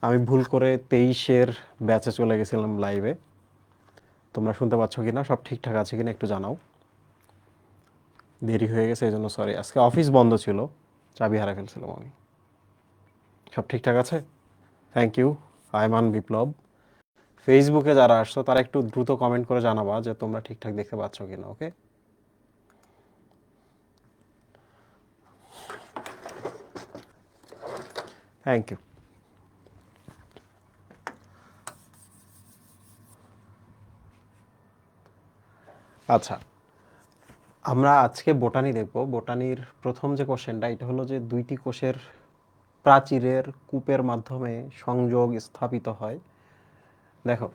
আমি ভুল করে 23-এর ব্যাচে চলে গেছিলাম লাইভে। তোমরা শুনতে পাচ্ছ কিনা, সব ঠিকঠাক আছে কিনা একটু জানাও। দেরি হয়ে গেছে এই জন্য সরি। আজকে অফিস বন্ধ ছিল, চাবি হারা ফেলছিলাম আমি। সব ঠিকঠাক আছে? থ্যাংক ইউ আয়মান বিপ্লব। ফেসবুকে যারা আসছো তারা একটু দ্রুত কমেন্ট করে জানাবা যে তোমরা ঠিকঠাক দেখতে পাচ্ছ কিনা। ওকে, থ্যাংক ইউ। আচ্ছা, আমরা আজকে বোটানি দেখব। বোটানির প্রথম যে কোশ্চেনটা, এটা হলো যে দুইটি কোষের প্রাচীরের কূপের মাধ্যমে সংযোগ স্থাপিত হয়। দেখো,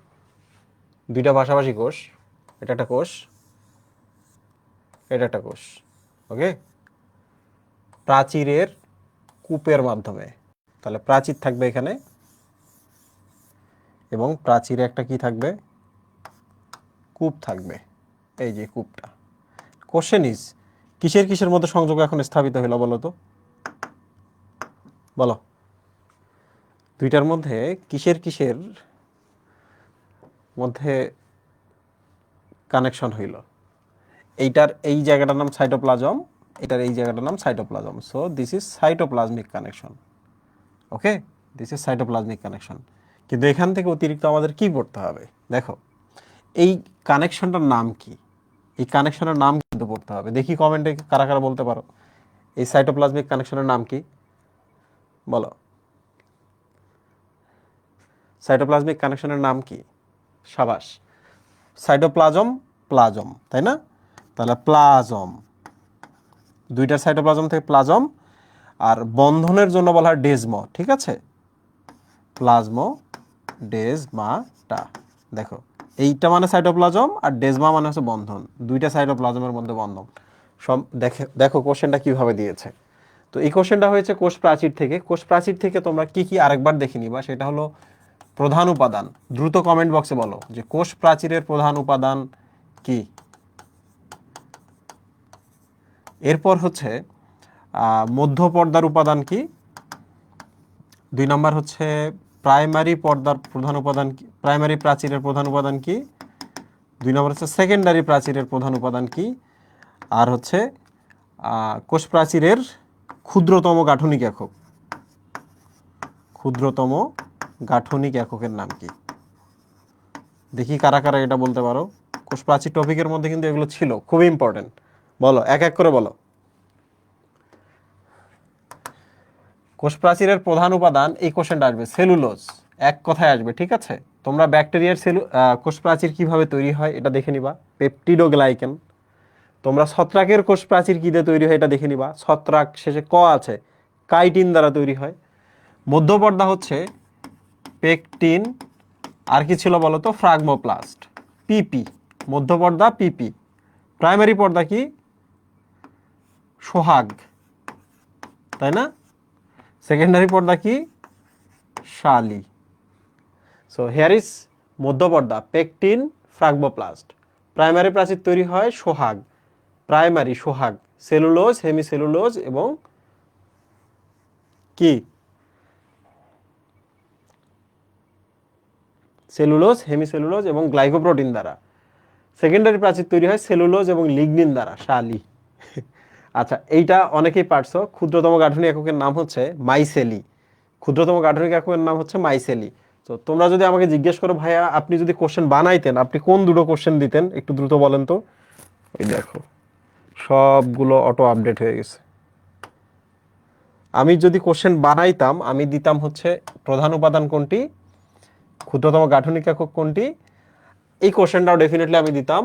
দুইটা পাশাপাশি কোষ, এটা একটা কোষ, এটা একটা কোষ। ওকে, প্রাচীরের কূপের মাধ্যমে, তাহলে প্রাচীর থাকবে এখানে এবং প্রাচীরে একটা কি থাকবে, কূপ থাকবে। এই যে কূপটা। কোশ্চেন ইজ, কিসের কিসের মধ্যে সংযোগ এখন স্থাপিত হলো বলো তো, বলো। দুইটার মধ্যে কিসের কিসের মধ্যে কানেকশন হইল? এইটার এই জায়গাটার নাম সাইটোপ্লাজম, এটার এই জায়গাটার নাম cytoplasm. So this is cytoplasmic connection. Okay, this is cytoplasmic connection. কিন্তু এখান থেকে অতিরিক্ত আমাদের কি পড়তে হবে? দেখো, এই কানেকশনটার নাম কি, এই কানেকশনের নাম কিন্তু পড়তে হবে। দেখি কমেন্টে কারা কারা বলতে পারো এই সাইটোপ্লাজমিক কানেকশনের নাম কি, বলো। সাইটোপ্লাজমিক কানেকশনের নাম কি? সাবাস, সাইটোপ্লাজম, প্লাজম, তাই না? তাহলে প্লাজম, দুইটার সাইটোপ্লাজম থেকে প্লাজম, আর বন্ধনের জন্য বলা হয় ডেজমো। ঠিক আছে, প্লাজমো ডেজমাটা। দেখো, এইটা মানে সাইটোপ্লাজম আর ডেজমা মানে হচ্ছে বন্ধন। দুইটা সাইটোপ্লাজমের মধ্যে বন্ধন। সব দেখো কোশ্চেনটা কিভাবে দিয়েছে। তো এই কোশ্চেনটা হয়েছে কোষ প্রাচীর থেকে। কোষ প্রাচীর থেকে তোমরা কি কি আরেকবার দেখে নিবা, সেটা হলো প্রধান উপাদান। দ্রুত কমেন্ট বক্সে বলো যে কোষ প্রাচীরের প্রধান উপাদান কি। এরপর হচ্ছে মধ্য পর্দার উপাদান কি। 2 নম্বর হচ্ছে প্রাইমারি পর্দার প্রধান উপাদান কি, প্রাইমারি প্রাচীরের প্রধান উপাদান কি। 2 নম্বর হচ্ছে সেকেন্ডারি প্রাচীরের প্রধান উপাদান কি। আর হচ্ছে কোষ প্রাচীরের ক্ষুদ্রতম গাঠনিক একক, ক্ষুদ্রতম গাঠনিক এককের নাম কি। দেখি কারা কারা এটা বলতে পারো। কোষ প্রাচীর টপিকের মধ্যে কিন্তু এগুলো ছিল, খুব ইম্পর্টেন্ট। বলো, এক এক করে বলো। কোষ প্রাচীরের প্রধান উপাদান, এই কোশ্চেনটা আসবে সেলুলোজ, এক কথায় আসবে। ঠিক আছে, তোমরা ব্যাকটেরিয়ার কোষ প্রাচীর কিভাবে তৈরি হয় এটা দেখে নিবা, পেপটিডোগ্লাইকেন। তোমরা ছত্রাকের কোষ প্রাচীর কি দিয়ে তৈরি হয় এটা দেখে নিবা, ছত্রাক শেষে ক আছে, কাইটিন দ্বারা তৈরি হয়। মধ্যপর্দা হচ্ছে পেকটিন, আর কি ছিল বলো তো, ফ্রাগমোপ্লাস্ট, পিপি। মধ্যপর্দা পিপি। প্রাইমারি পর্দা কি, সোহাগ, তাই না? সেকেন্ডারি পর্দা কি, শালি। সো হেয়ার ইজ মধ্যপর্দা পেকটিন, ফ্রাগমোপ্লাস্ট। প্রাইমারি প্রাচীর তৈরি হয় সোহাগ, প্রাইমারি সোহাগ, সেলুলোজ, হেমিসেলুলোজ এবং কি, সেলুলোজ, হেমিসেলুলোজ এবং গ্লাইকোপ্রোটিন দ্বারা। সেকেন্ডারি প্রাচীর তৈরি হয় সেলুলোজ এবং লিগনিন দ্বারা, শালি। আচ্ছা, এইটা অনেকেই পারছো। ক্ষুদ্রতম গাঠনিক এককের নাম হচ্ছে মাইসেলি, ক্ষুদ্রতম গাঠনিক এককের নাম হচ্ছে মাইসেলি। তো তোমরা যদি আমাকে জিজ্ঞেস করো ভাইয়া আপনি যদি কোশ্চেন বানাইতেন আপনি কোন দুটো কোশ্চেন দিতেন, একটু দ্রুত বলেন তো। এই দেখো, সবগুলো অটো আপডেট হয়ে গেছে। আমি যদি কোশ্চেন বানাইতাম আমি দিতাম হচ্ছে প্রধান উপাদান কোনটি, ক্ষুদ্রতম গাঠনিক একক কোনটি, এই কোশ্চেনটাও ডেফিনেটলি আমি দিতাম।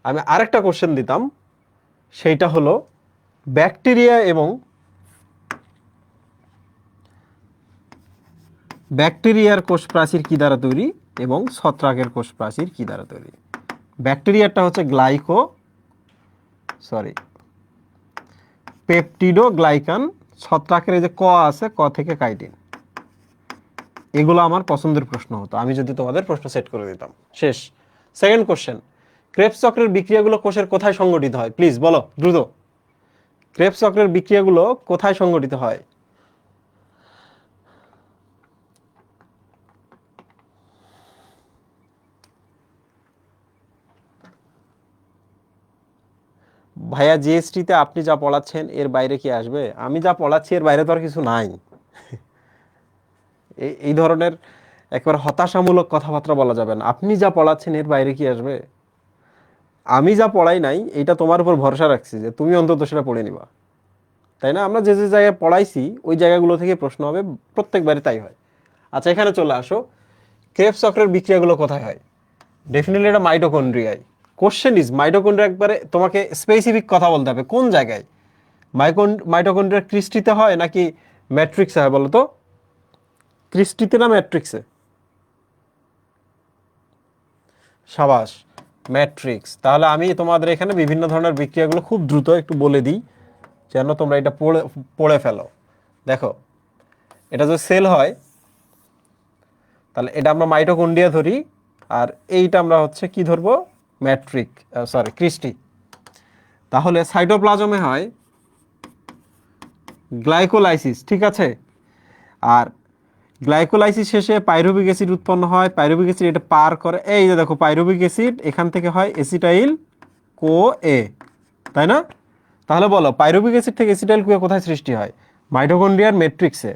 আমি আরেকটা কোশ্চেন দিতাম, সেইটা হলো ব্যাকটেরিয়া এবং ব্যাকটেরিয়ার কোষ প্রাচীর কি দ্বারা তৈরি এবং ছত্রাকের কোষ প্রাচীর কি দ্বারা তৈরি। ব্যাকটেরিয়াটা হচ্ছে পেপটিডোগ্লাইকান, ছত্রাকের এই যে ক আছে, ক থেকে কাইটিন। এগুলো আমার পছন্দের প্রশ্ন হতো আমি যদি তোমাদের প্রশ্ন সেট করে দিতাম। শেষ। সেকেন্ড কোশ্চেন, ক্রেবস চক্রের বিক্রিয়াগুলো কোষের কোথায় সংগঠিত হয়, প্লিজ বলো দ্রুত। ক্রেবস চক্রের বিক্রিয়াগুলো কোথায় সংগঠিত হয়? ভাইয়া জিএসটিতে আপনি যা পড়াচ্ছেন এর বাইরে কি আসবে? আমি যা পড়াচ্ছি এর বাইরে তো আর কিছু নাই। এই ধরনের একবার হতাশামূলক কথাবার্তা বলা যাবে না। আপনি যা পড়াচ্ছেন এর বাইরে কি আসবে? আমি যা পড়াই নাই এটা তোমার উপর ভরসা রাখছি যে তুমি অন্তত সেটা পড়ে নিবা, তাই না? আমরা যে যে জায়গায় পড়াইছি ওই জায়গাগুলো থেকে প্রশ্ন হবে, প্রত্যেকবারে তাই হয়। আচ্ছা, এখানে চলে আসো, ক্রেবস চক্রের বিক্রিয়াগুলো কোথায় হয়? ডেফিনেটলি এটা মাইটোকন্ড্রিয়ায়। কোশ্চেন ইজ মাইটোকন্ড্রিয়া, একবারে তোমাকে স্পেসিফিক কথা বলতে হবে কোন জায়গায়। মাইটোকন্ড্রিয়া ক্রিস্টিতে হয় নাকি ম্যাট্রিক্সে হয় বলো তো? ক্রিস্টিতে না ম্যাট্রিক্সে? সাবাস, ম্যাট্রিক্স। তাহলে আমি তোমাদের এখানে বিভিন্ন ধরনের বিক্রিয়াগুলো খুব দ্রুত একটু বলে দিই যেন তোমরা এটা পড়ে পড়ে ফেলো। দেখো, এটা যদি সেল হয় তাহলে এটা আমরা মাইটোকন্ড্রিয়া ধরি, আর এইটা আমরা হচ্ছে কি ধরবো? Matrix, sorry cristae. তাহলে সাইটোপ্লাজমে হয় গ্লাইকোলাইসিস, ঠিক আছে? আর গ্লাইকোলাইসিস শেষে পাইরুভিক অ্যাসিড উৎপন্ন হয়। পাইরুভিক অ্যাসিড এটা পার করে, এই যে দেখো পাইরুভিক অ্যাসিড এখান থেকে হয় এসিটাইল কো এ, তাই না? তাহলে বলো পাইরুভিক অ্যাসিড থেকে এসিটাইল কো এ কোথায় সৃষ্টি হয়? মাইটোকন্ড্রিয়ার ম্যাট্রিক্সে।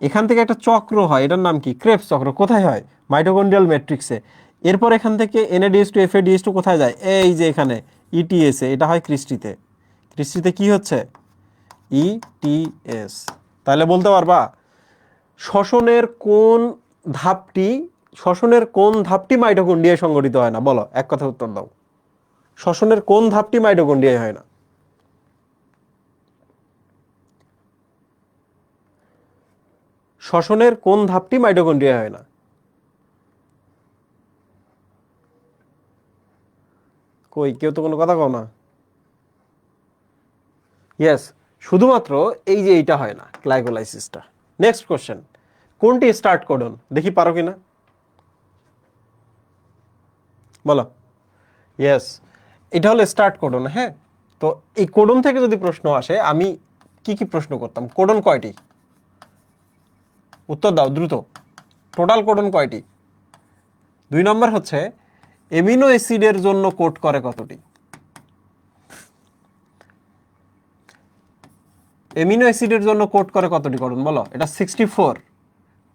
এখান থেকে একটা চক্র হয়, এটার নাম কি? ক্রেবস চক্র। কোথায় হয়? মাইটোকন্ড্রিয়াল ম্যাট্রিক্সে। এরপর এখান থেকে NADH2 FADH2 কোথায় যায়? এই যে এখানে ইটিএসে, এটা হয় ক্রিস্টিতে। ক্রিস্টিতে কি হচ্ছে? ইটিএস। তাহলে বলতে পারবা শ্বসনের কোন ধাপটি মাইটোকন্ড্রিয়ায় সংগঠিত হয় না? বলো, এক কথা উত্তর দাও। শ্বসনের কোন ধাপটি মাইটোকন্ড্রিয়ায় হয় না? শ্বসনের কোন ধাপটি মাইটোকন্ড্রিয়ায় হয় না? কই, কেউ তো কোনো কথা কও না। ইয়েস, শুধুমাত্র এই যে এইটা হয় না, গ্লাইকোলাইসিসটা। নেক্সট কোশ্চেন, কোনটি স্টার্ট কোডন? দেখি পারো কিনা, বলো। ইয়েস, এটা হলো স্টার্ট কোডন। হ্যাঁ, তো এই কোডন থেকে যদি প্রশ্ন আসে, আমি কি কি প্রশ্ন করতাম? কোডন কয়টি? উত্তর দাও দ্রুত। টোটাল কোডন কয়টি? 2 নম্বর হচ্ছে এমিনো অ্যাসিডের জন্য কোড করে কতটি? এমিনো অ্যাসিডের জন্য কোড করে কতটি কোডন বলো? এটা 64।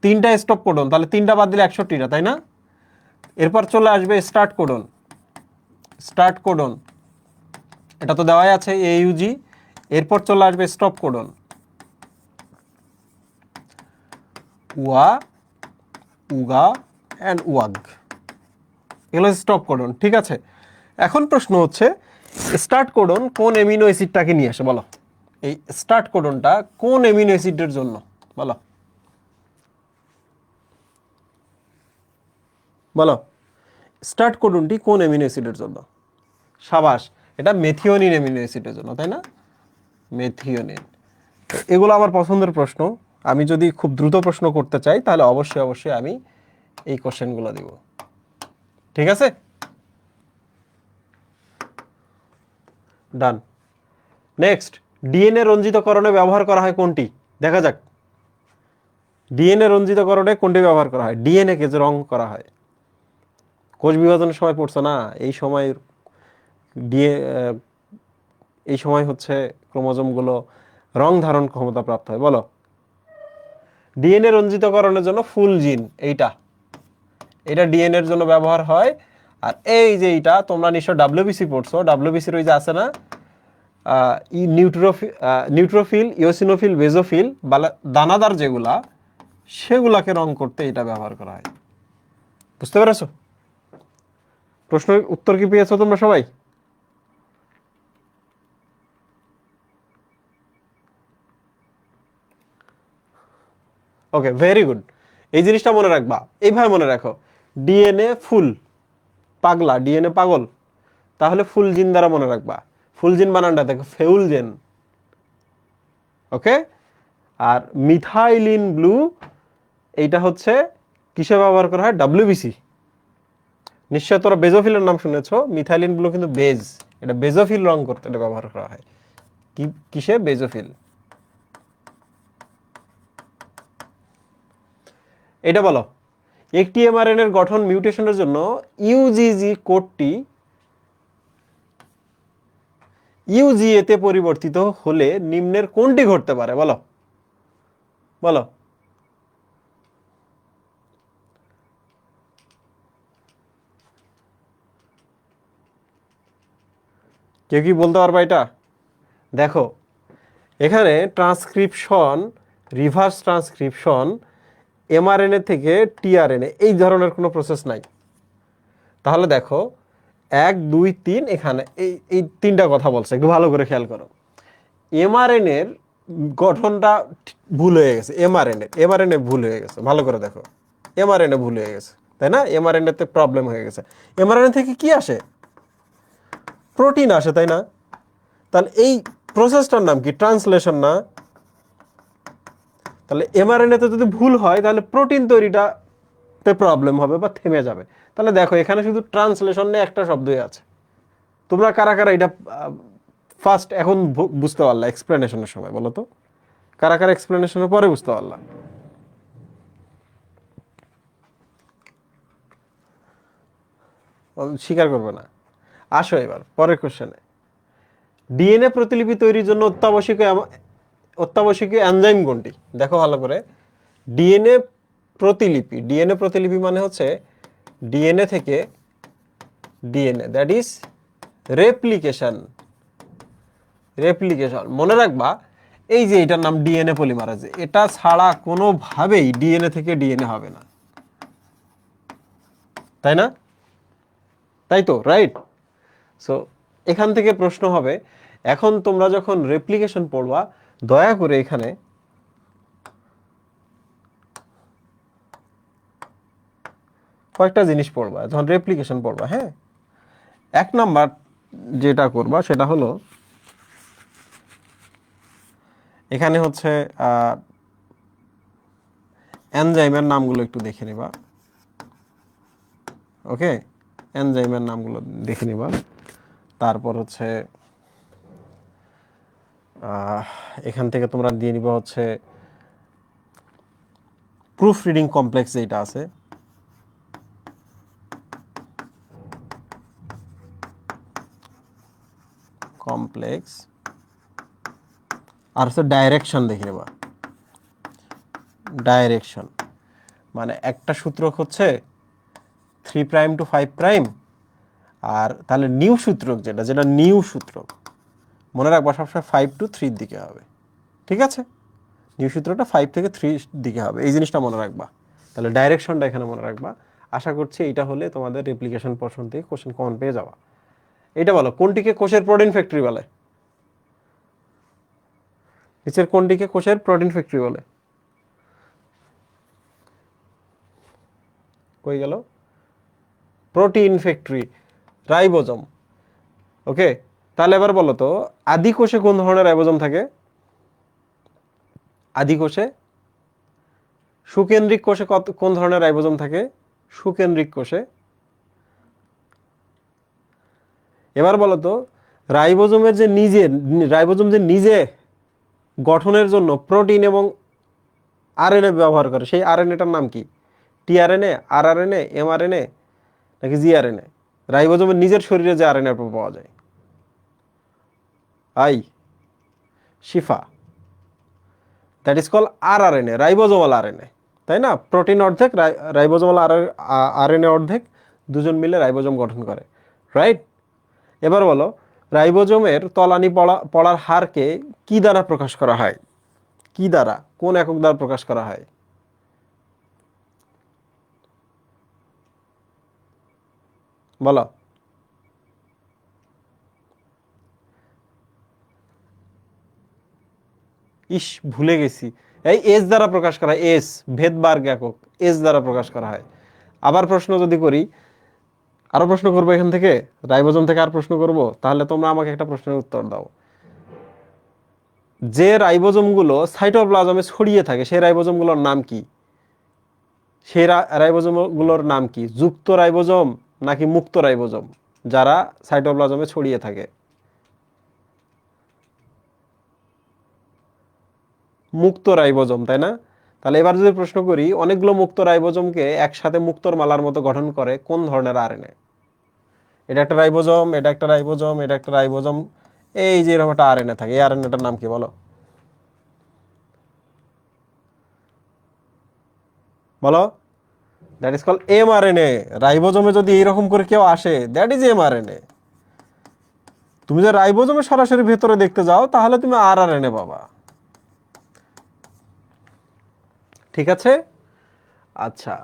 3টা স্টপ কোডন, তাহলে 3টা বাদ দিলে 61টা, তাই না? এরপর চলে আসবে স্টার্ট কোডন। স্টার্ট কোডন এটা তো দেওয়াই আছে, AUG। এরপর চলে আসবে স্টপ কোডন, উয়া, উগা অ্যান্ড ওয়াগ। এগুলো স্টপ কোডন, ঠিক আছে? এখন প্রশ্ন হচ্ছে স্টার্ট কোডন কোন এমিনো অ্যাসিডটাকে নিয়ে আসে বলো? এই স্টার্ট কোডনটা কোন এমিনো অ্যাসিডের জন্য বলো? বলো, স্টার্ট কোডনটি কোন এমিনো অ্যাসিডের জন্য? সাবাস, এটা মেথিওনিন এমিনো অ্যাসিডের জন্য, তাই না? মেথিওনিন। এগুলো আমার পছন্দের প্রশ্ন। আমি যদি খুব দ্রুত প্রশ্ন করতে চাই তাহলে অবশ্যই অবশ্যই আমি এই কোশ্চেনগুলো দিব, ঠিক আছে? ডান। নেক্সট, ডিএনএ রঞ্জিতকরণে ব্যবহার করা হয় কোনটি? দেখা যাক, ডিএনএ রঞ্জিতকরণে কোনটি ব্যবহার করা হয়? ডিএনএ কে যে রং করা হয়, কোষ বিভাজনের সময় পড়ছো না? এই সময় ডিএ এই সময় হচ্ছে ক্রোমোজোমগুলো রং ধারণ ক্ষমতা প্রাপ্ত হয়। বলো, ডিএনএ রঞ্জিতকরণের জন্য ফুল জিন এইটা, এটা ডিএনএ এর জন্য ব্যবহার হয়। আর এই যে এইটা তোমরা নিশ্চয় ডাব্লিউবিসি পড়ছো, ডাব্লিউবিসির ওই যে আছে না নিউট্রোফিল, ইওসিনোফিল, বেজোফিল, দানাদার যেগুলা, সেগুলাকে রং করতে এটা ব্যবহার করা হয়। বুঝতে পেরেছো? প্রশ্নের উত্তর কি পেয়েছো তোমরা সবাই? ওকে, ভেরি গুড। এই জিনিসটা মনে রাখবা, এইভাবে মনে রাখো, ডিএনএ ফুল, পাগলা, ডিএনএ পাগল, তাহলে ফুল জিন দ্বারা মনে রাখবা। ফুল জিন বানানটা দেখো, ফেউল জেন। ওকে, আর মিথাইলিন ব্লু এইটা হচ্ছে কিসে ব্যবহার করা হয়? ডাব্লিউবিসি। নিশ্চয় তোরা বেজোফিলের নাম শুনেছো, মিথাইলিন ব্লু কিন্তু বেজ, এটা বেজোফিল রং করতে এটা ব্যবহার করা হয়। কিসে? বেজোফিল। এটা বলো, একটি এমআরএনএ এর গঠন মিউটেশনের জন্য ইউজিজি কোডটি, ইউজিএ তে পরিবর্তিত হলে নিম্নের কোনটি ঘটতে পারে? বলো বলো। কেউ কি বলতে পারবা এটা? দেখো এখানে ট্রান্সক্রিপশন, রিভার্স ট্রান্সক্রিপশন, এমআরএনএ থেকে টিআরএনএ এই ধরনের কোনো প্রসেস নাই। তাহলে দেখো 1 2 3 এখানে এই এই তিনটা কথা বলছে, একটু ভালো করে খেয়াল করো। এমআরএনএ এর গঠনটা ভুল হয়ে গেছে, এমআরএনএ ভুল হয়ে গেছে, ভালো করে দেখো। এমআরএনএ ভুল হয়ে গেছে, তাই না? এমআরএনএ তে প্রবলেম হয়ে গেছে। এমআরএনএ থেকে কি আসে? প্রোটিন আসে, তাই না? তাহলে এই প্রসেসটার নাম কি? ট্রান্সলেশন না? তাহলে এমআরএনএ তে যদি ভুল হয় তাহলে প্রোটিন তৈরিটা তে প্রবলেম হবে বা থেমে যাবে। তাহলে দেখো এখানে শুধু ট্রান্সলেশন নিয়ে একটা শব্দই আছে। তোমরা কারা কারা এটা ফার্স্ট এখন বুঝতে পারলা এক্সপ্লেনেশনের সময়? বলো তো কারা কারা এক্সপ্লেনেশনের পরে বুঝতে পারলা? স্বীকার করবে না? আসো এবার পরের কোশ্চেনে। ডিএনএ প্রতিলিপি তৈরির জন্য অত্যাবশ্যকীয় এনজাইম কোনটি? দেখো ভালো করে। ডিএনএ প্রতিলিপি মানে হচ্ছে ডিএনএ থেকে ডিএনএ, দ্যাট ইজ রেপ্লিকেশন। মনে রাখবা এই যে এটার নাম ডিএনএ পলিমারেজ, এটা ছাড়া কোনোভাবেই ডিএনএ থেকে ডিএনএ হবে না, তাই না? তাই তো, রাইট? সো এখান থেকে প্রশ্ন হবে, এখন তোমরা যখন রেপ্লিকেশন পড়বা দয়া করে এখানে কয়েকটা জিনিস পড়বা যখন রেপ্লিকেশন পড়বা। হ্যাঁ, 1 নাম্বার যেটা করবা সেটা হলো এখানে হচ্ছে এনজাইমের নামগুলো একটু দেখে নিবা। ওকে, এনজাইমের নামগুলো দেখে নিবা। তারপর হচ্ছে এখান থেকে তোমরা দিয়ে নিবা হচ্ছে প্রুফ রিডিং কমপ্লেক্স যেটা আছে, কমপ্লেক্স। আর হচ্ছে ডাইরেকশন দেখে নেবা। ডাইরেকশন মানে একটা সূত্রক হচ্ছে 3 প্রাইম টু 5 প্রাইম, আর তাহলে নিউ সূত্রক যেটা নিউ সূত্রক মনে রাখবা সবসময় 5 টু 3 দিকে হবে। ঠিক আছে, নিউ সূত্রটা 5 থেকে 3 দিকে হবে, এই জিনিসটা মনে রাখবা। তাহলে ডাইরেকশনটা এখানে মনে রাখবা। আশা করছি এটা হলে তোমাদের রেপ্লিকেশন পোরশন থেকে কোশ্চেন কমন পেয়ে যাওয়া। এটা বলো কোনটিকে কোষের প্রোটিন ফ্যাক্টরি বলে? নিচের কোনটিকে কোষের প্রোটিন ফ্যাক্টরি বলে? কই গেল? Protein factory, ribosome. ওকে, তাহলে এবার বলো তো আদি কোষে কোন ধরনের রাইবোজোম থাকে? আদি কোষে, সুকেন্দ্রিক কোষে কোন ধরনের রাইবোজোম থাকে? সুকেন্দ্রিক কোষে। এবার বলো তো রাইবোজোম যে নিজে গঠনের জন্য প্রোটিন এবং আরএনএ ব্যবহার করে, সেই আরএনএটার নাম কি? টিআরএনএ, আরআরএনএ, এমআরএনএ নাকি জিআরএনএ? রাইবোজোমের নিজের শরীরে যে আরএনএ পাওয়া যায়। শিফা, that is call rRNA, ribosomal RNA, তাই না? প্রোটিন অর্ধেক, রাইবোজোমাল আরএনএ অর্ধেক, দুজন মিলে রাইবোজোম গঠন করে, রাইট? এবার বলো রাইবোজোমের তলানি পড়ার হারকে কি দ্বারা প্রকাশ করা হয়? কি দ্বারা, কোন একক দ্বারা প্রকাশ করা হয়? বলো। ইস, ভুলে গেছি। এই এস দ্বারা প্রকাশ করা হয়, এস ভেদবার্গ একক, এস দ্বারা প্রকাশ করা হয়। আবার প্রশ্ন যদি করি, আরো প্রশ্ন করবো এখান থেকে, রাইবোজোম থেকে আর প্রশ্ন করব, তাহলে তোমরা আমাকে একটা প্রশ্নের উত্তর দাও। যে রাইবোজোম গুলো সাইটোপ্লাজমে ছড়িয়ে থাকে সেই রাইবোজোম গুলোর নাম কি? সেই রাইবোজোম গুলোর নাম কি? যুক্ত রাইবোজোম নাকি মুক্ত রাইবোজোম যারা সাইটোপ্লাজমে ছড়িয়ে থাকে? মুক্ত রাইবোজোম, তাই না? তাহলে এবার যদি প্রশ্ন করি অনেকগুলো মুক্ত রাইবোজোমকে একসাথে মুক্তোর মালার মতো গঠন করে কোন ধরনের আরএনএ? এটা একটা রাইবোজোম, এটা একটা রাইবোজোম, এটা একটা রাইবোজোম, এই যে এরকম একটা আরএনএ থাকে, এই আরএনএটার নাম কি বলো? বলো। That is called mRNA. রাইবোজোমে যদি এইরকম করে কেউ আসে, দ্যাট ইজ এমআরএনএ। তুমি যে রাইবোজোমে সরাসরি ভেতরে দেখতে যাও, তাহলে তুমি আরআরএনএ পাবা। ঠিক আছে? আচ্ছা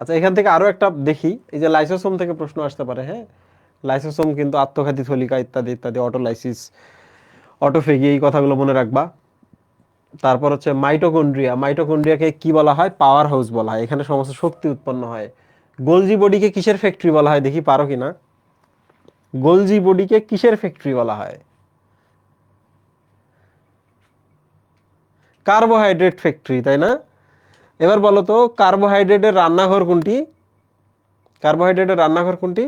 আচ্ছা, এখান থেকে আরো একটা দেখি, এই যে লাইসোসোম থেকে প্রশ্ন আসতে পারে। হ্যাঁ, লাইসোসোম কিন্তু আত্মঘাতী থলিকা ইত্যাদি ইত্যাদি, অটোলাইসিস, অটোফেগি, এই কথাগুলো মনে রাখবা। তারপর হচ্ছে মাইটোকন্ড্রিয়া। মাইটোকন্ড্রিয়াকে কি বলা হয়? পাওয়ার হাউস বলা হয়, এখানে সমস্ত শক্তি উৎপন্ন হয়। গোলজি বডিকে কিসের ফ্যাক্টরি বলা হয়? দেখি পারো কিনা। গোলজি বডিকে কিসের ফ্যাক্টরি বলা হয়? কার্বোহাইড্রেট ফ্যাক্টরি, তাই না? এবার বলো তো, কার্বোহাইড্রেটের রান্নাঘর কোনটি? কার্বোহাইড্রেটের রান্নাঘর কোনটি?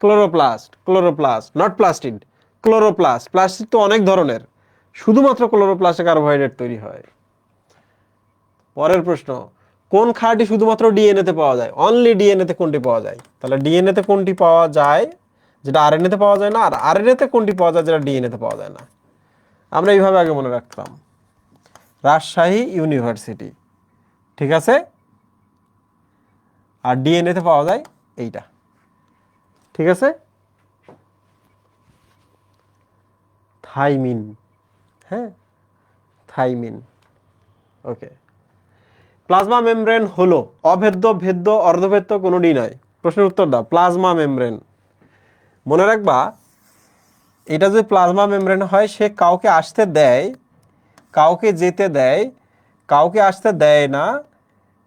Chloroplast. Chloroplast, not plastid. Chloroplast. Plastid তো অনেক ধরনের, শুধুমাত্র ক্লোরোপ্লাস্টে কার্বোহাইড্রেট তৈরি হয়। পরের প্রশ্ন, কোন ক্ষারটি শুধুমাত্র ডিএনএ তে পাওয়া যায়? অনলি ডিএনএ তে কোনটি পাওয়া যায়? তাহলে ডিএনএ তে কোনটি পাওয়া যায় যেটা আরএনএ তে পাওয়া যায় না, আর আরএনএ তে কোনটি পাওয়া যায় যেটা ডিএনএ তে পাওয়া যায় না? আমরা এইভাবে আগে মনে রাখতাম, রাজশাহী ইউনিভার্সিটি। ঠিক আছে? আর ডিএনএ তে পাওয়া যায় এইটা। ঠিক আছে? থাইমিন। হ্যাঁ, থাইমিন। ওকে। প্লাজমা মেমব্রেন হলো অভেদ্য, ভেদ্য, অর্ধভেদ্য, কোনোটি নয়। প্রশ্নের উত্তর দাও। প্লাজমা মেমব্রেন, মনে রাখবা, এটা যদি প্লাজমা মেমব্রেন হয়, সে কাউকে আসতে দেয়, কাউকে যেতে দেয়, কাউকে আসতে দেয় না,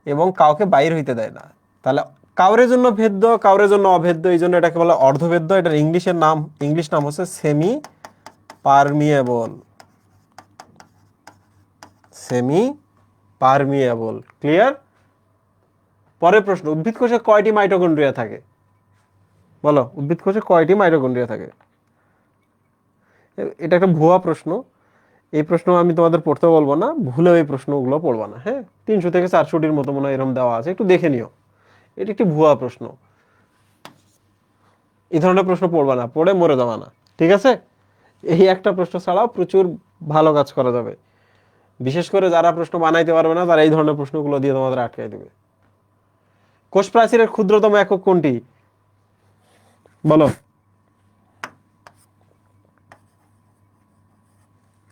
এবং কাউকে বাইর হইতে দেয় না। তাহলে কাউরের জন্য ভেদ্য, কাউরের জন্য অভেদ্য, এই জন্য এটাকে বলে অর্ধভেদ্য। এটার ইংলিশ নাম হচ্ছে semi permeable. Semi permeable. Clear? পরের প্রশ্ন, উদ্ভিদ কোষে কয়টি মাইটোকন্ড্রিয়া থাকে? বলো, উদ্ভিদ কোষে কয়টি মাইটোকন্ড্রিয়া থাকে? এটা একটা ভুয়া প্রশ্ন। এই প্রশ্ন আমি তোমাদের পড়তে বলবো না, ভুলেও এই প্রশ্নগুলো পড়বা না। হ্যাঁ, 300 থেকে 400টির মতো মনে হয় এরকম দেওয়া আছে, একটু দেখে নিও। এটা একটি ভুয়া প্রশ্ন, এই ধরনের প্রশ্ন পড়বা না, পড়ে মরে যাবা না। ঠিক আছে? এই একটা প্রশ্ন ছাড়াও প্রচুর ভালো কাজ করা যাবে। বিশেষ করে যারা প্রশ্ন বানাইতে পারবে না, তারা এই ধরনের প্রশ্নগুলো দিয়ে তোমাদের আটকাই দেবে। কোষ প্রাচীরের ক্ষুদ্রতম একক কোনটি? বলো।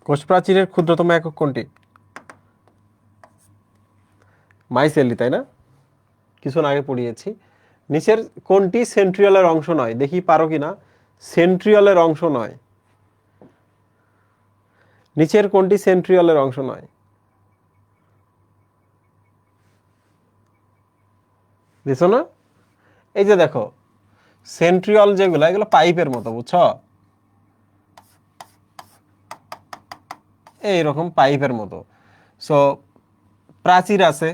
কোষ প্রাচীরের ক্ষুদ্রতম একক কোনটি? মাইসেলি, তাই না? কিছুক্ষণ আগে পড়িয়েছি। নিচের কোনটি সেন্ট্রিওলের অংশ নয়? দেখি পারো কিনা। সেন্ট্রিওলের অংশ নয়। নিচের কোনটি সেন্ট্রিওলের অংশ নয়? বুঝছো না? এই যে দেখো, সেন্ট্রিওল যেগুলো, এগুলো পাইপের মতো, বুঝছো? এইরকম পাইপের মতো। সো প্রাচীর আছে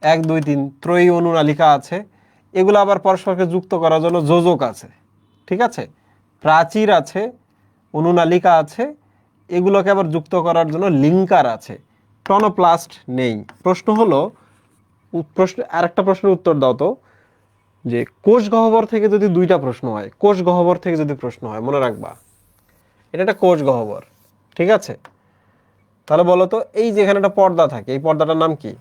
1 2 3, ত্রয়ী অনুনালিকা আছে, এগুলো আবার পরস্পরকে যুক্ত করার জন্য যোজক আছে। ঠিক আছে? প্রাচীর আছে, অনুনালিকা আছে, এগুলোকে আবার যুক্ত করার জন্য লিঙ্কার আছে। টনোপ্লাস্ট নেই। প্রশ্ন হলো, আরেকটা প্রশ্নের উত্তর দাও তো, যে কোষ গহ্বর থেকে যদি 2টা প্রশ্ন হয়, কোষ গহ্বর থেকে যদি প্রশ্ন হয়, মনে রাখবা এটা একটা কোষ গহ্বর। ঠিক আছে? তাহলে বলো তো, এই যে এখানে একটা পর্দা থাকে, এই পর্দাটার নাম কি?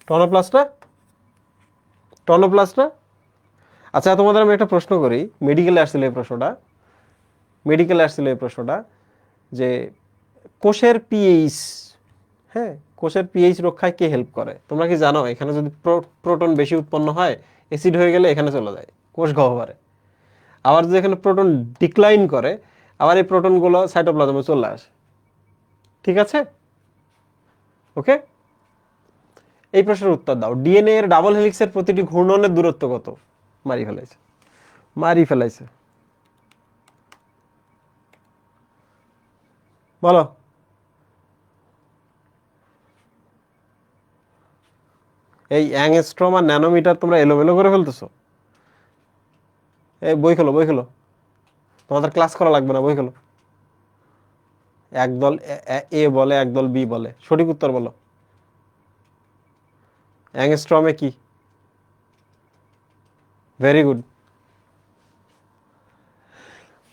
টনোপ্লাস্ট না? টনোপ্লাস্ট না? আচ্ছা, তোমাদের আমি একটা প্রশ্ন করি, মেডিকেলে আসছিল এই প্রশ্নটা। মেডিকেলে আসছিল এই প্রশ্নটা, যে কোষের পিএইচ, হ্যাঁ, কোষের পিএইচ রক্ষায় কে হেল্প করে? তোমরা কি জানো এখানে যদি প্রোটন বেশি উৎপন্ন হয়, অ্যাসিড হয়ে গেলে এখানে চলে যায় কোষ গহ্বরে। আবার যদি এখানে প্রোটন ডিক্লাইন করে, আবার এই প্রোটনগুলো সাইটোপ্লাজমে চলে আসে। ঠিক আছে? ওকে। এই প্রশ্নের উত্তর দাও। ডিএনএ এর ডাবল হেলিক্সের প্রতিটি ঘূর্ণনের দূরত্ব কত? মারি ফেলাইছে, মারি ফেলাইছে। বলো। এই অ্যাংস্ট্রম আর ন্যানোমিটার তোমরা এলোমেলো করে ফেলতেছো। এই বই খোলো, বই খোলো, তোমাদের ক্লাস করা লাগবে না, বই খোলো। একদল এ বলে, একদল বি বলে, সঠিক উত্তর বলো। অ্যাংস্ট্রমে কি? Very good.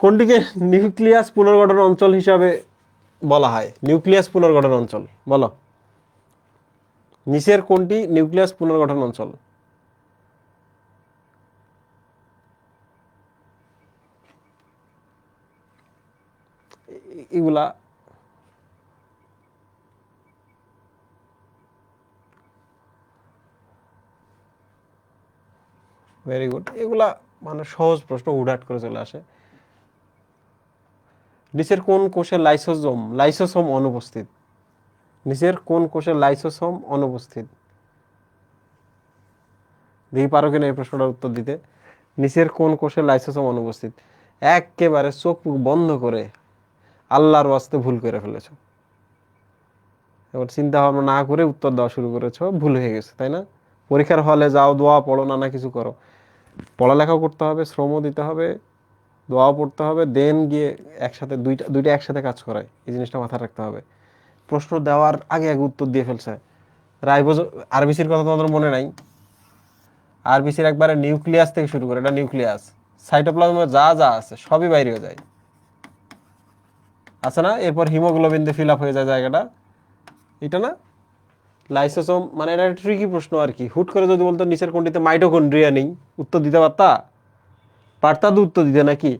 কোনটিকে নিউক্লিয়াস পুনর্গঠন অঞ্চল হিসাবে বলা হয়? নিউক্লিয়াস পুনর্গঠন অঞ্চল বলো। নিচের কোনটি নিউক্লিয়াস পুনর্গঠন অঞ্চল? এগুলা ভেরি গুড। এগুলা মানে সহজ প্রশ্ন, হুটহাট করে চলে আসে। নিচের কোন কোষে লাইসোসোম অনুপস্থিত? নিচের কোন কোষে লাইসোসোম অনুপস্থিত? দেখি পারো কিনা এই প্রশ্নটার উত্তর দিতে। নিচের কোন কোষে লাইসোসোম অনুপস্থিত? একেবারে চোখ মুখ বন্ধ করে আল্লাহর ওয়াস্তে ভুল করে ফেলেছো। এবার চিন্তা ভাবনা না করে উত্তর দেওয়া শুরু করেছো, ভুল হয়ে গেছে, তাই না? পরীক্ষার হলে যাও, দোয়া পড়ো, নানা কিছু করো, পড়ালেখাও করতে হবে, শ্রমও দিতে হবে, দোয়াও পড়তে হবে, দেন গিয়ে একসাথে দুইটা দুইটা একসাথে কাজ করায়, এই জিনিসটা মাথায় রাখতে হবে। প্রশ্ন দেওয়ার আগে আগে উত্তর দিয়ে ফেলছে। রাইবোজ আরবিসির কথা তোমাদের মনে নাই? আরবিসির একবারে নিউক্লিয়াস থেকে শুরু করে, এটা নিউক্লিয়াস, সাইটোপ্লাজমে যা যা আছে সবই বাইরে হয়ে যায়, আছে না? এরপর হিমোগ্লোবিন দিয়ে ফিল আপ হয়ে যায় জায়গাটা, এটা না? লাইসোসোম মানে এটা একটা ট্রিকি প্রশ্ন আর কি। হুট করে যদি বলতো নিচের কোনটিতে মাইটোকন্ড্রিয়া নেই, উত্তর দিতে পারতা? পারতা তো উত্তর দিতে নাকি?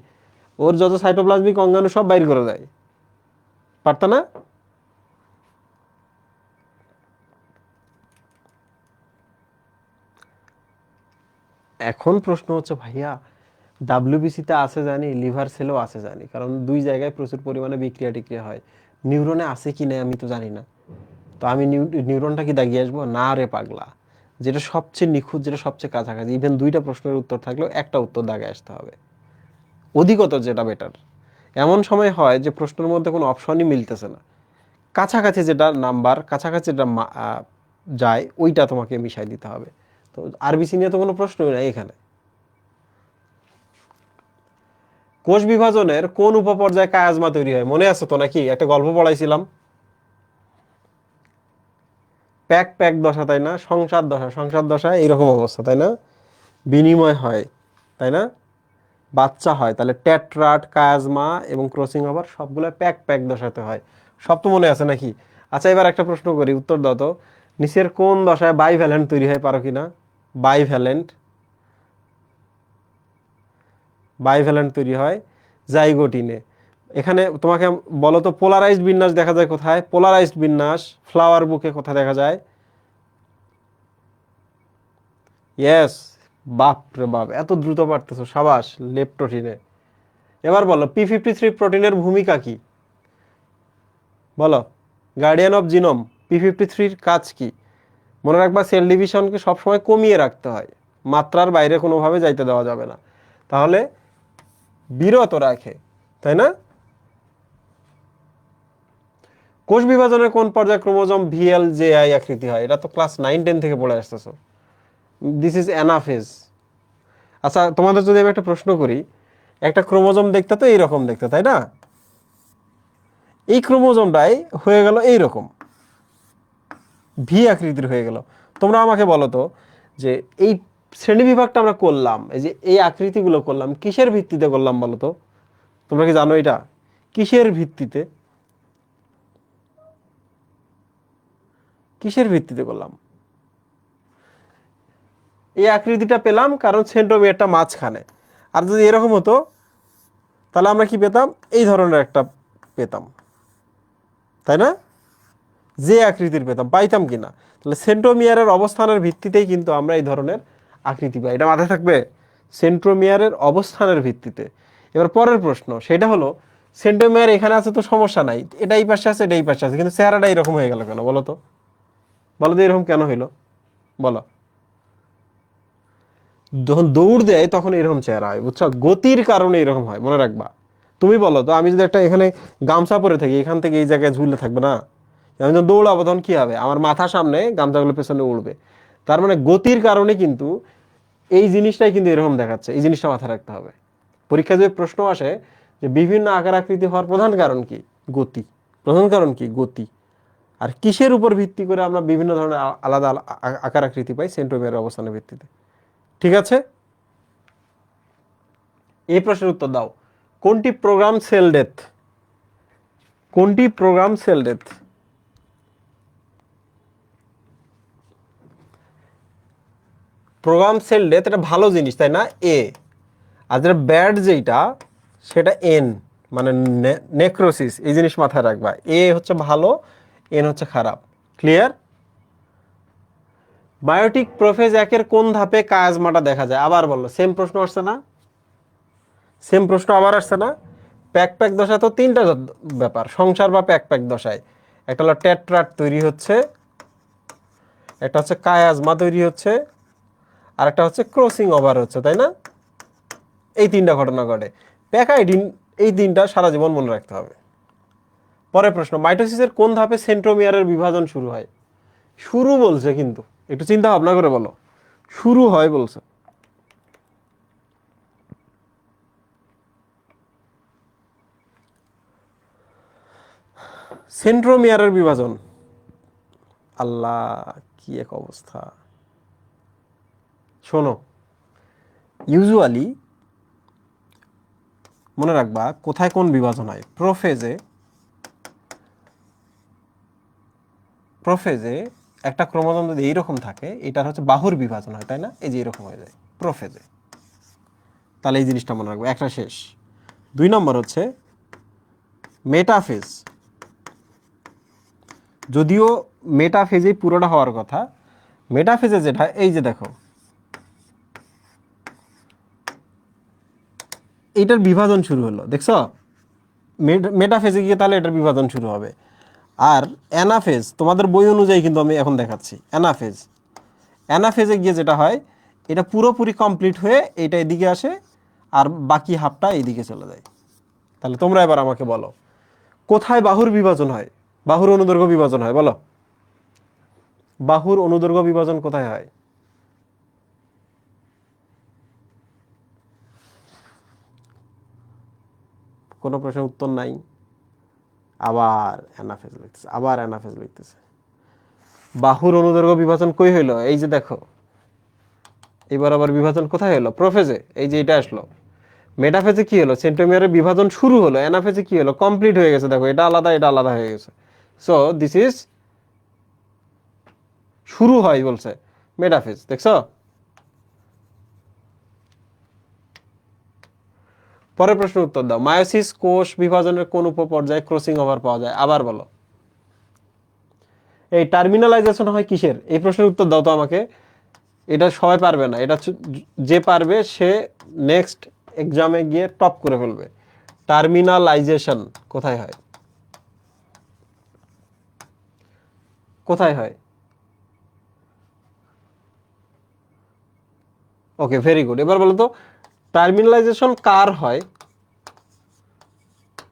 ওর যত সাইটোপ্লাজমিক অঙ্গাণু সব বাইর করে দেয়, পারতা না? এখন প্রশ্ন হচ্ছে ভাইয়া, ডাব্লিউবিসিতে আছে জানি, লিভার সেলও আছে জানি, কারণ দুই জায়গায় প্রচুর পরিমাণে বিক্রিয়া টিক্রিয়া হয়। নিউরনে আছে কি না আমি তো জানি না, তো আমি নিউরনটা কি দাগিয়ে আসবো? না রে পাগলা, যেটা সবচেয়ে নিখুঁত, যেটা সবচেয়ে কাছাকাছি, ইভেন দুইটা প্রশ্নের উত্তর থাকলেও একটা উত্তর দাগে আসতে হবে, অধিকতর যেটা বেটার। এমন সময় হয় যে প্রশ্নের মধ্যে কোনো অপশনই মিলতেছে না, কাছাকাছি যেটা নাম্বার, কাছাকাছি যেটা যায় ওইটা তোমাকে মিশাই দিতে হবে। তো আরবিসি নিয়ে তো কোনো প্রশ্নই নাই এখানে। কোষ বিভাজনের কোন উপপর্যায়ে কায়াজমা তৈরি হয়? মনে আছে তো নাকি? একটা গল্প পড়াইছিলাম, প্যাক প্যাক দশা, তাই না? সংসার দশা এইরকম অবস্থা, তাই না? বিনিময় হয়, তাই না? বাচ্চা হয়, তাহলে টেট্রাট, কায়াজমা এবং ক্রসিং ওভার সবগুলো প্যাক প্যাক দশাতে হয়। সব তো মনে আছে নাকি? আচ্ছা, এবার একটা প্রশ্ন করি, উত্তর দাও তো। নিচের কোন দশায় বাইভ্যালেন্ট তৈরি হয়, পারো কিনা? বাইভ্যালেন্ট, বাইভ্যালেন্ট তৈরি হয় জাইগোটিনে। এখানে তোমাকে বলো তো, পোলারাইজড বিন্যাস দেখা যায় কোথায়? পোলারাইজড বিন্যাস ফ্লাওয়ার বুকে কোথায় দেখা যায়? ইয়েস, বাপ রে বাপ, এত দ্রুত পারতেছো, সাবাস। লেপটোটিনে। এবার বলো, P53 প্রোটিনের ভূমিকা কি? বলো, গার্ডিয়ান অফ জিনোম, P53-র কাজ কি? মনে রাখবা, সেল ডিভিশনকে সবসময় কমিয়ে রাখতে হয়, মাত্রার বাইরে কোনোভাবে যাইতে দেওয়া যাবে না, তাহলে বিরত রাখে, তাই না? কোষ বিভাজনের কোন পর্যায়ে ক্রোমোজোম VLJI আকৃতি হয়? এটা তো ক্লাস 9-10 থেকে পড়ে আসতেছো। This is anaphase. আচ্ছা, তোমাদের যদি আমি একটা প্রশ্ন করি, একটা ক্রোমোজোম দেখতে তো এইরকম দেখতে, তাই না? এই ক্রোমোজোমটাই হয়ে গেল এইরকম, ভি আকৃতির হয়ে গেল। তোমরা আমাকে বলো তো, যে এই শ্রেণী বিভাগটা আমরা করলাম, এই যে এই আকৃতিগুলো করলাম, কিসের ভিত্তিতে করলাম বলো তো? তোমরা কি জানো এটা কিসের ভিত্তিতে? কিসের ভিত্তিতে করলাম? এই আকৃতিটা পেলাম কারণ সেন্ট্রোমিয়ারটা মাঝখানে। আর যদি এরকম হতো তাহলে আমরা কি পেতাম? এই ধরনের একটা পেতাম, তাই না? যে আকৃতির পেতাম, পাইতাম কিনা? তাহলে সেন্ট্রোমিয়ারের অবস্থানের ভিত্তিতেই কিন্তু আমরা এই ধরনের আকৃতি পাই, এটা মাথায় থাকবে। সেন্ট্রোমিয়ারের অবস্থানের ভিত্তিতে। এবার পরের প্রশ্ন, সেটা হলো, সেন্ট্রোমিয়ার এখানে আছে তো সমস্যা নাই, এটা এই পাশে আছে, এটা এই পাশে আছে, কিন্তু চেহারাটা এরকম হয়ে গেল কেন বলো তো? বলো তো এরকম কেন হইলো? বলো। যখন দৌড় দেয় তখন এরকম চেহারা হয়, বুঝছো? গতির কারণে এরকম হয়, মনে রাখবা। তুমি বলো তো, আমি যদি একটা এখানে গামছা পরে থাকি, এখান থেকে এই জায়গায় ঝুলে থাকবে না? আমি যখন দৌড়াবো তখন কি হবে? আমার মাথার সামনে গামছাগুলো পেছনে উড়বে। তার মানে গতির কারণে কিন্তু এই জিনিসটাই কিন্তু এরকম দেখাচ্ছে, এই জিনিসটা মাথায় রাখতে হবে। পরীক্ষায় যদি প্রশ্ন আসে যে বিভিন্ন আকার আকৃতি হওয়ার প্রধান কারণ কি? গতি। প্রধান কারণ কি? গতি। আর কিসের উপর ভিত্তি করে আমরা বিভিন্ন ধরনের আলাদা আকার আকৃতি পাই? সেন্ট্রোমিয়ারের অবস্থানের ভিত্তিতে। ঠিক আছে, এই প্রশ্নের উত্তর দাও। কোনটি প্রোগ্রাম সেল ডেথ? কোনটি programme cell death? Programme cell death এটা ভালো জিনিস, তাই না? এ। আর যেটা ব্যাড যেটা সেটা এন, মানে নেক্রোসিস। এই জিনিস মাথায় রাখবা, এ হচ্ছে ভালো, এন হচ্ছে খারাপ। ক্লিয়ার? বায়োটিক প্রোফেজ একের কোন ধাপে কায়াজমাটা দেখা যায়? আবার বলো, সেম প্রশ্ন আসছে না? সেম প্রশ্ন আবার আসছে না? প্যাক প্যাক দশা তো তিনটা ব্যাপার, সংসার বা প্যাক প্যাক দশায়। একটা হলো টেট্রাট তৈরি হচ্ছে, একটা হচ্ছে কায়াজমা তৈরি হচ্ছে, আর একটা হচ্ছে ক্রসিং ওভার হচ্ছে, তাই না? এই তিনটা ঘটনা ঘটে। প্যাকাইডিন, এই তিনটা সারা জীবন মনে রাখতে হবে। পরের প্রশ্ন, মাইটোসিসের কোন ধাপে সেন্ট্রোমিয়ারের বিভাজন শুরু হয়? শুরু বলছে কিন্তু, একটু চিন্তা ভাবনা করে বলো। শুরু হয় বলছে। সেন্ট্রোমিয়ারের বিভাজন, আল্লাহ কি এক অবস্থা। শোনো, ইউজুয়ালি মনে রাখবা কোথায় কোন বিভাজন হয়। প্রোফেজে প্রোফেজে একটা ক্রোমোজোম যদি এইরকম থাকে, এটার হচ্ছে বাহুর বিভাজন হয়, তাই না? এই যে এরকম হয়ে যায় প্রোফেজে। তাহলে এই জিনিসটা মনে রাখবো, একটা শেষ। 2 নম্বর হচ্ছে মেটাফেজ। যদিও মেটাফেজেই পুরোটা হওয়ার কথা, মেটাফেজে যেটা, এই যে দেখো এইটার বিভাজন শুরু হলো, দেখছো? মেটাফেজে গিয়ে তাহলে এটার বিভাজন শুরু হবে। আর অ্যানাফেজ তোমাদের বই অনুযায়ী কিন্তু আমি এখন দেখাচ্ছি। অ্যানাফেজে গিয়ে যেটা হয়, এটা পুরোপুরি কমপ্লিট হয়ে এইটা এদিকে আসে, আর বাকি হাফটা এইদিকে চলে যায়। তাহলে তোমরা এবার আমাকে বলো, কোথায় বাহুর বিভাজন হয়? বাহুর অনুদৈর্ঘ্য বিভাজন হয়, বলো। বাহুর অনুদৈর্ঘ্য বিভাজন কোথায় হয়? কোনো প্রশ্নের উত্তর নাই। আবার অ্যানাফেজ লিখতেছে, আবার অ্যানাফেজ লিখতেছে। বাহুর অনুদৈর্ঘ্য বিভাজন কই হইলো? এই যে দেখো, এবার আবার বিভাজন কোথায় হলো? প্রোফেজে। এই যে এটা আসলো। মেটাফেজে কি হলো? সেন্ট্রোমিয়ারের বিভাজন শুরু হলো। অ্যানাফেজে কি হলো? কমপ্লিট হয়ে গেছে। দেখো, এটা আলাদা, এটা আলাদা হয়ে গেছে। সো দিস ইজ শুরু হয় বলছে মেটাফেজ, দেখছো? পরের প্রশ্নের উত্তর দাও। মায়োসিস কোষ বিভাজনের কোন উপপর্যায়ে ক্রসিং ওভার পাওয়া যায়? আবার বলো। এই টার্মিনালাইজেশন হয় কিসের? এই প্রশ্নের উত্তর দাও তো আমাকে। এটা সবাই পারবে না, এটা যে পারবে সে নেক্সট এক্সামে গিয়ে টপ করে ফেলবে। টার্মিনালাইজেশন কোথায় হয়? কোথায় হয়? ওকে, ভেরি গুড। এবার বলো তো, টার্মিনালাইজেশন কার হয়?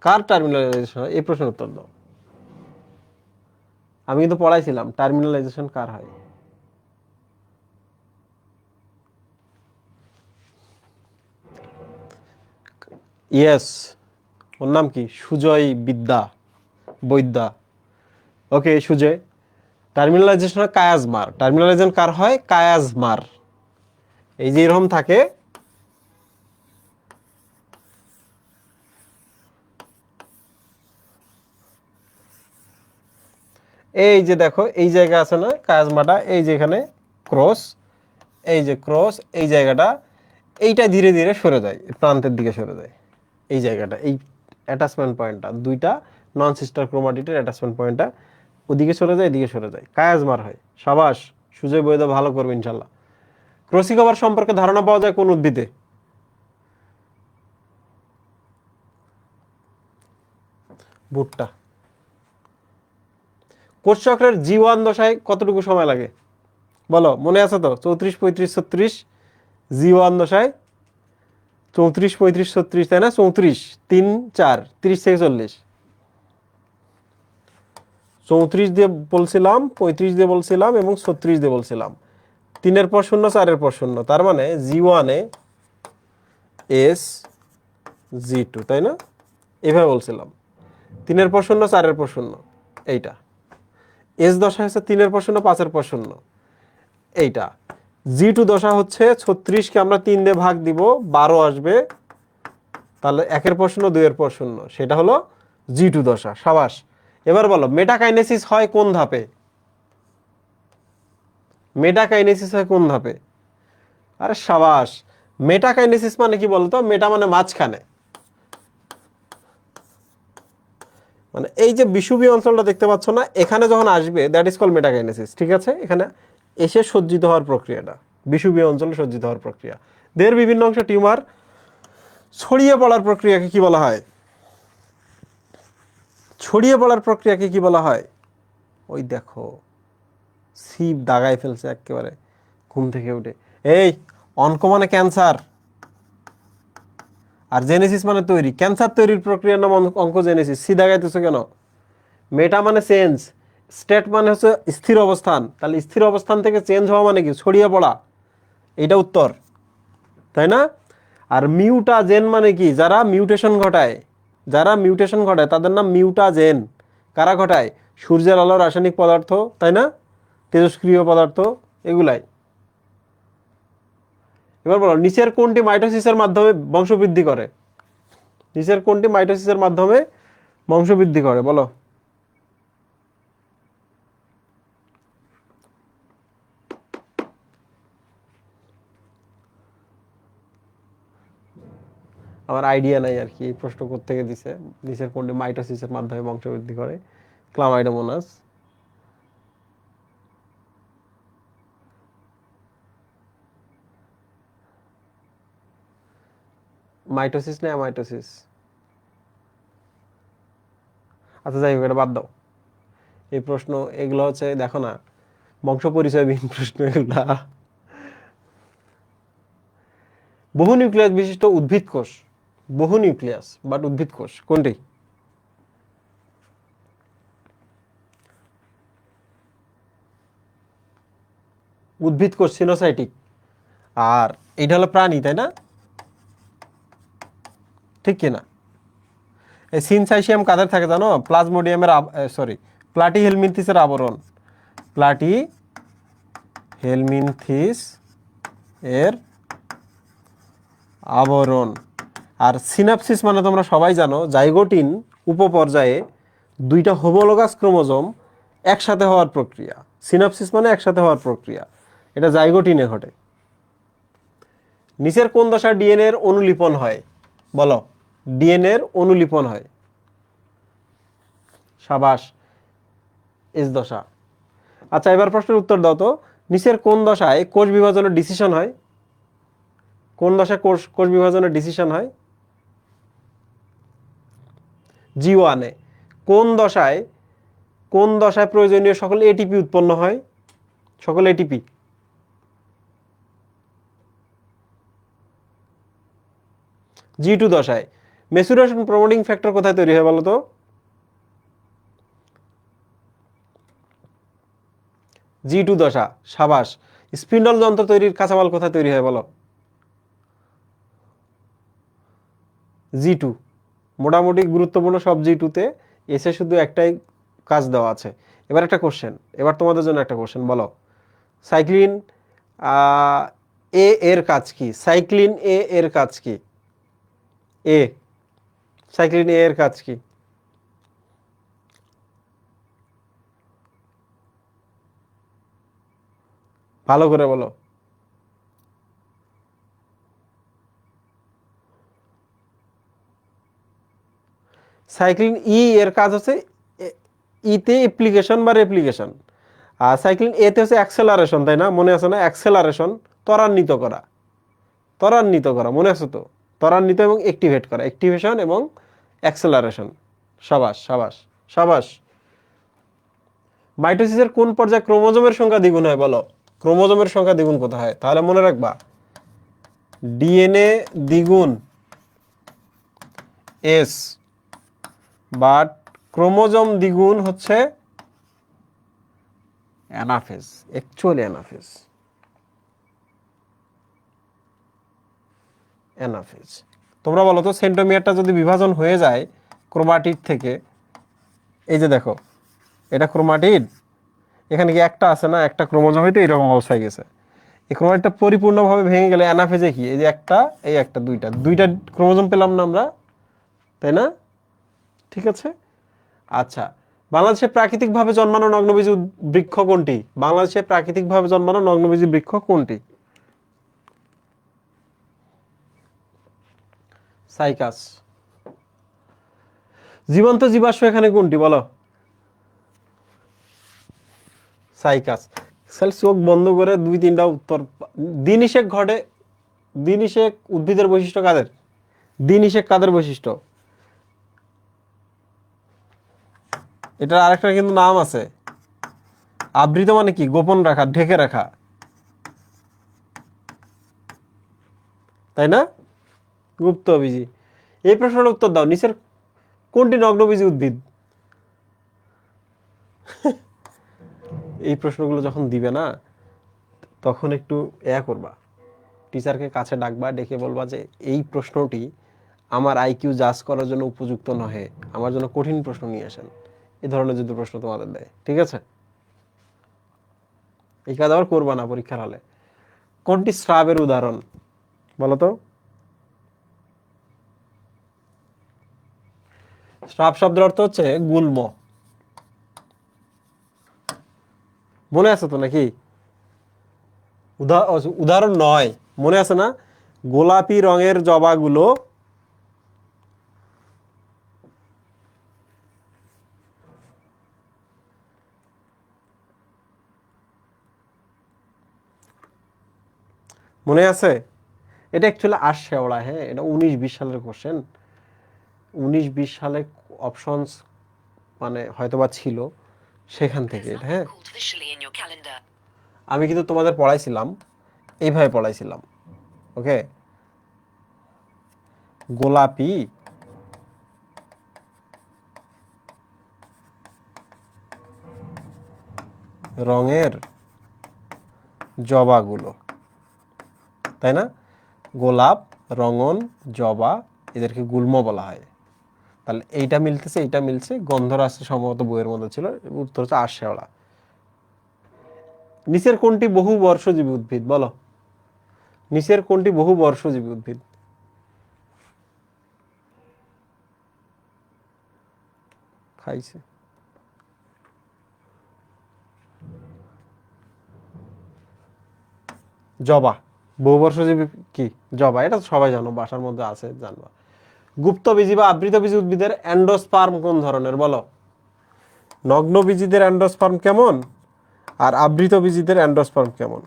কার টার্মিনালাইজেশন হয়? এই প্রশ্নের উত্তর দাও। আমি কিন্তু পড়াইছিলাম টার্মিনালাইজেশন কার হয়। ইয়েস, ওর নাম কি? সুজয় বৈদ্যা। ওকে সুজয়, টার্মিনালাইজেশন হয় কায়াজমার। টার্মিনালাইজেশন কার হয়? কায়াজমার। এই যে এরকম থাকে, এই যে দেখো এই জায়গা আছে না কায়াজমাটা, এই যে এখানে ক্রস, এই যে ক্রস, এই জায়গাটা, এইটা ধীরে ধীরে সরে যায়, প্রান্তের দিকে সরে যায়। এই জায়গাটা, এই অ্যাটাচমেন্ট পয়েন্টটা, দুইটা নন সিস্টার ক্রোমাটিডের অ্যাটাচমেন্ট পয়েন্টটা ওদিকে সরে যায়, এদিকে সরে যায়, কায়াজমার হয়। সাবাস, সুজয় বৈদ্য ভালো করবে ইনশাল্লাহ। ক্রসিং ওভার সম্পর্কে ধারণা পাওয়া যায় কোন উদ্ভিদে? ভুট্টা। কোষচক্রের জি1 দশায় কতটুকু সময় লাগে? বলো, মনে আছে তো? 34, 35, 36। জি1 দশায় 34, 35, 36, তাই না? 34, 3, 4, 30 থেকে 40। 34 দিয়ে বলছিলাম, 35 দিয়ে বলছিলাম এবং 36 দিয়ে বলছিলাম। 3-এর পর 0, 4-এর পর 0, তার মানে জি1 এ এস জি2, তাই না? এভাবে বলছিলাম। 3-এর পর 0, 4-এর পর 0, এইটা। এস দশা হচ্ছে 3-এর পর 0 5-এর পর 0, এইটা। G2 দশা হচ্ছে 36কে আমরা 3 দিয়ে ভাগ দিব, 12 আসবে, তাহলে 1-এর পর 0 2-এর পর 0, সেটা হলো G2 দশা। সাবাস। এবার বলো মেটাকাইনেসিস হয় কোন ধাপে? মেটাকাইনেসিস হয় কোন ধাপে? আরে সাবাস। মেটাকাইনেসিস মানে কি বলতো? মেটা মানে মাঝখানে, মানে এই যে বিষুবীয় অঞ্চলটা দেখতে পাচ্ছ না, এখানে যখন আসবে দ্যাট ইজ কল মেটাকাইনেসিস। ঠিক আছে, এখানে এসে সজ্জিত হওয়ার প্রক্রিয়াটা বিষুবীয় অঞ্চলে সজ্জিত হওয়ার প্রক্রিয়া। দেহের বিভিন্ন অংশে টিউমার ছড়িয়ে পড়ার প্রক্রিয়াকে কি বলা হয়? ছড়িয়ে পড়ার প্রক্রিয়াকে কি বলা হয়? ওই দেখো সিপ দাগায় ফেলছে একেবারে ঘুম থেকে উঠে। এই অঙ্ক মানে ক্যান্সার, আর জেনেসিস মানে তৈরি। ক্যান্সার তৈরির প্রক্রিয়ার নাম অঙ্কোজেনেসিস। সি দাগাইতেছো কেন? মেটা মানে চেঞ্জ, স্টেট মানে হচ্ছে স্থির অবস্থান, তাহলে স্থির অবস্থান থেকে চেঞ্জ হওয়া মানে কি? ছড়িয়ে পড়া, এইটা উত্তর, তাই না? আর মিউটাজেন মানে কি? যারা মিউটেশন ঘটায়, যারা মিউটেশন ঘটায় তাদের নাম মিউটাজেন। কারা ঘটায়? সূর্যের আলো, রাসায়নিক পদার্থ, তাই না, তেজস্ক্রিয় পদার্থ, এগুলাই। এবার বলো নিচের কোনটি মাইটোসিসের মাধ্যমে বংশবৃদ্ধি করে? নিচের কোনটি মাইটোসিসের মাধ্যমে বংশবৃদ্ধি করে বলো? আমার আইডিয়া নাই আর কি এই প্রশ্ন কোত্থেকে দিছে। নিচের কোনটি মাইটোসিসের মাধ্যমে বংশবৃদ্ধি করে? ক্লামাইডোমোনাস। মাইটোসিস না অ্যামাইটোসিস? আচ্ছা যাই হোক, এটা বাদ দাও এই প্রশ্ন। এগুলো হচ্ছে দেখো না বংশ পরিচয়বিহীন প্রশ্ন এগুলা। বহু নিউক্লিয়াস বিশিষ্ট উদ্ভিদ কোষ, বহু নিউক্লিয়াস বাট উদ্ভিদ কোষ কোনটি? উদ্ভিদ কোষ সিনোসাইটিক, আর এইটা হলো প্রাণী, তাই না? ঠিক কিনা? এই সিনসাইসিয়াম কাদের থাকে জানো? প্লাজমোডিয়ামের সরি প্লাটি হেলমিনথিসের আবরণ, প্লাটি হেলমিনথিস এর আবরণ। আর সিনাপসিস মানে তোমরা সবাই জানো জাইগোটিন উপপর্যায়ে দুইটা হোমোলোগাস ক্রোমোজোম একসাথে হওয়ার প্রক্রিয়া। সিনাপসিস মানে একসাথে হওয়ার প্রক্রিয়া, এটা জাইগোটিনে ঘটে। নিচের কোন দশায় ডিএনএ এর অনুলিপন হয় বলো? ডিএনএ এর অনুলিপন হয়। সাবাস, এস দশা। আচ্ছা এবার প্রশ্নের উত্তর দাও তো, নিচের কোন দশায় কোষ বিভাজনের ডিসিশন হয়? কোন দশায় কোষ বিভাজনের ডিসিশন হয়? G1-এ। কোন দশায়, কোন দশায় প্রয়োজনীয় সকল এটিপি উৎপন্ন হয়? সকল এটিপি। G2 দশায়। মেচুরেশন প্রমোটিং ফ্যাক্টর কোথায় তৈরি হয় বলো তো? G2 দশা। সাবাস। স্পিন্ডল যন্ত্র তৈরির কাঁচামাল কোথায় তৈরি হয় বলো? G2। মোটামুটি গুরুত্বপূর্ণ সব G2-তে, এসে শুধু একটাই কাজ দেওয়া আছে। এবার একটা কোশ্চেন, এবার তোমাদের জন্য একটা কোশ্চেন, বলো সাইক্লিন এ এর কাজ কি? সাইক্লিন এ এর কাজ কি? এ, সাইক্লিন এ এর কাজ কি? ভালো করে বলো। সাইক্লিন ই এর কাজ হচ্ছে ইতে অ্যাপ্লিকেশন বা রেপ্লিকেশন, আর সাইক্লিন এতে হচ্ছে অ্যাক্সেলারেশন, তাই না? মনে আছে না? অ্যাক্সেলারেশন, ত্বরান্বিত করা, ত্বরান্বিত করা, মনে আছে তো? ত্বরান্বিত এবং অ্যাক্টিভেট করা, অ্যাক্টিভেশন এবং অ্যাক্সেলারেশন। সাবাস সাবাস সাবাস। মাইটোসিসের কোন পর্যায়ে ক্রোমোজোমের সংখ্যা দ্বিগুণ হয় বলো? ক্রোমোজোমের সংখ্যা দ্বিগুণ কোথায় হয়? তাহলে মনে রাখবা ডিএনএ দ্বিগুণ এস, বাট ক্রোমোজোম দ্বিগুণ হচ্ছে অ্যানাফেজ, অ্যাকচুয়ালি অ্যানাফেজ, অ্যানাফেজ। তোমরা বলো তো সেন্ট্রোমিয়ারটা যদি বিভাজন হয়ে যায় ক্রোমাটিড থেকে, এই যে দেখো এটা ক্রোমাটিড, এখানে কি একটা আছে না, একটা ক্রোমোজোমই তো এরকম অবস্থায় গেছে। এই ক্রোমোজোমটা পরিপূর্ণভাবে ভেঙে গেলে অ্যানাফেজে কি, এই যে একটা, এই একটা, দুইটা দুইটা ক্রোমোজোম পেলাম না আমরা, তাই না? ঠিক আছে। আচ্ছা, বাংলাদেশে প্রাকৃতিকভাবে জন্মানো নগ্নবীজি বৃক্ষ কোনটি? বাংলাদেশে প্রাকৃতিকভাবে জন্মানো নগ্নবীজি বৃক্ষ কোনটি? সাইকাস। জীবন্ত জীবাশ্ম এখানে কোনটি বলো? সাইকাস। চোখ বন্ধ করে দুই তিনটা উত্তর। দিনিশেক ঘটে, দিনিশেক উদ্ভিদের বৈশিষ্ট্য কাদের? দিনিশেক কাদের বৈশিষ্ট্য? এটার আরেকটা কিন্তু নাম আছে। আবৃত মানে কি? গোপন রাখা, ঢেকে রাখা, তাই না? গুপ্তবীজি। এই প্রশ্নের উত্তর দাও, নিচের কোনটি নগ্নবীজি উদ্ভিদ? এই প্রশ্নগুলো যখন দিবে না, তখন একটু করবা, টিচারকে কাছে ডাকবা, ডেকে বলবা যে এই প্রশ্নটি আমার আইকিউ জাজ করার জন্য উপযুক্ত নহে, আমার জন্য কঠিন প্রশ্ন নিয়ে আসেন। এই ধরনের যদি প্রশ্ন তোমাদের দেয়, ঠিক আছে? এই কাজ আবার করবা না পরীক্ষার হলে। কোনটি স্রাবের উদাহরণ বলো তো? স্রাব শব্দের অর্থ হচ্ছে গুল্ম। মনে আছে তো নাকি? উদাহরণ নয়, মনে আছে না? গোলাপি রঙের জবাগুলো মনে আছে? এটা অ্যাকচুয়ালি আরশেওড়া। হ্যাঁ, এটা 19-20 সালের কোশ্চেন। 19-20 সালে অপশনস মানে হয়তোবা ছিল সেখান থেকে। হ্যাঁ, আমি কিন্তু তোমাদের পড়াইছিলাম, এইভাবে পড়াইছিলাম। ওকে, গোলাপি রঙের জবাগুলো, তাই না? গোলাপ, রঙন, জবা, এদেরকে গুল্ম বলা হয়। তাহলে এইটা মিলতেছে, এইটা মিলছে, গন্ধরাজ সম্ভবত বইয়ের মধ্যে ছিল। উত্তর হচ্ছে আরশেওড়া। নিচের কোনটি বহু বর্ষজীবী উদ্ভিদ বলো? নিচের কোনটি বহু বর্ষজীবী উদ্ভিদ? খাইছে। জবা বহু বর্ষজীবী কি? জবা, এটা তো সবাই জানো, বাসার মধ্যে আছে, জানবা। গুপ্তবীজি বা আবৃতবীজি উদ্ভিদের অ্যান্ডোস্পার্ম কোন ধরনের বলো? নগ্নবীজিদের অ্যান্ডোস্পার্ম কেমন আর আবৃতবীজিদের অ্যান্ডোস্পার্ম কেমন?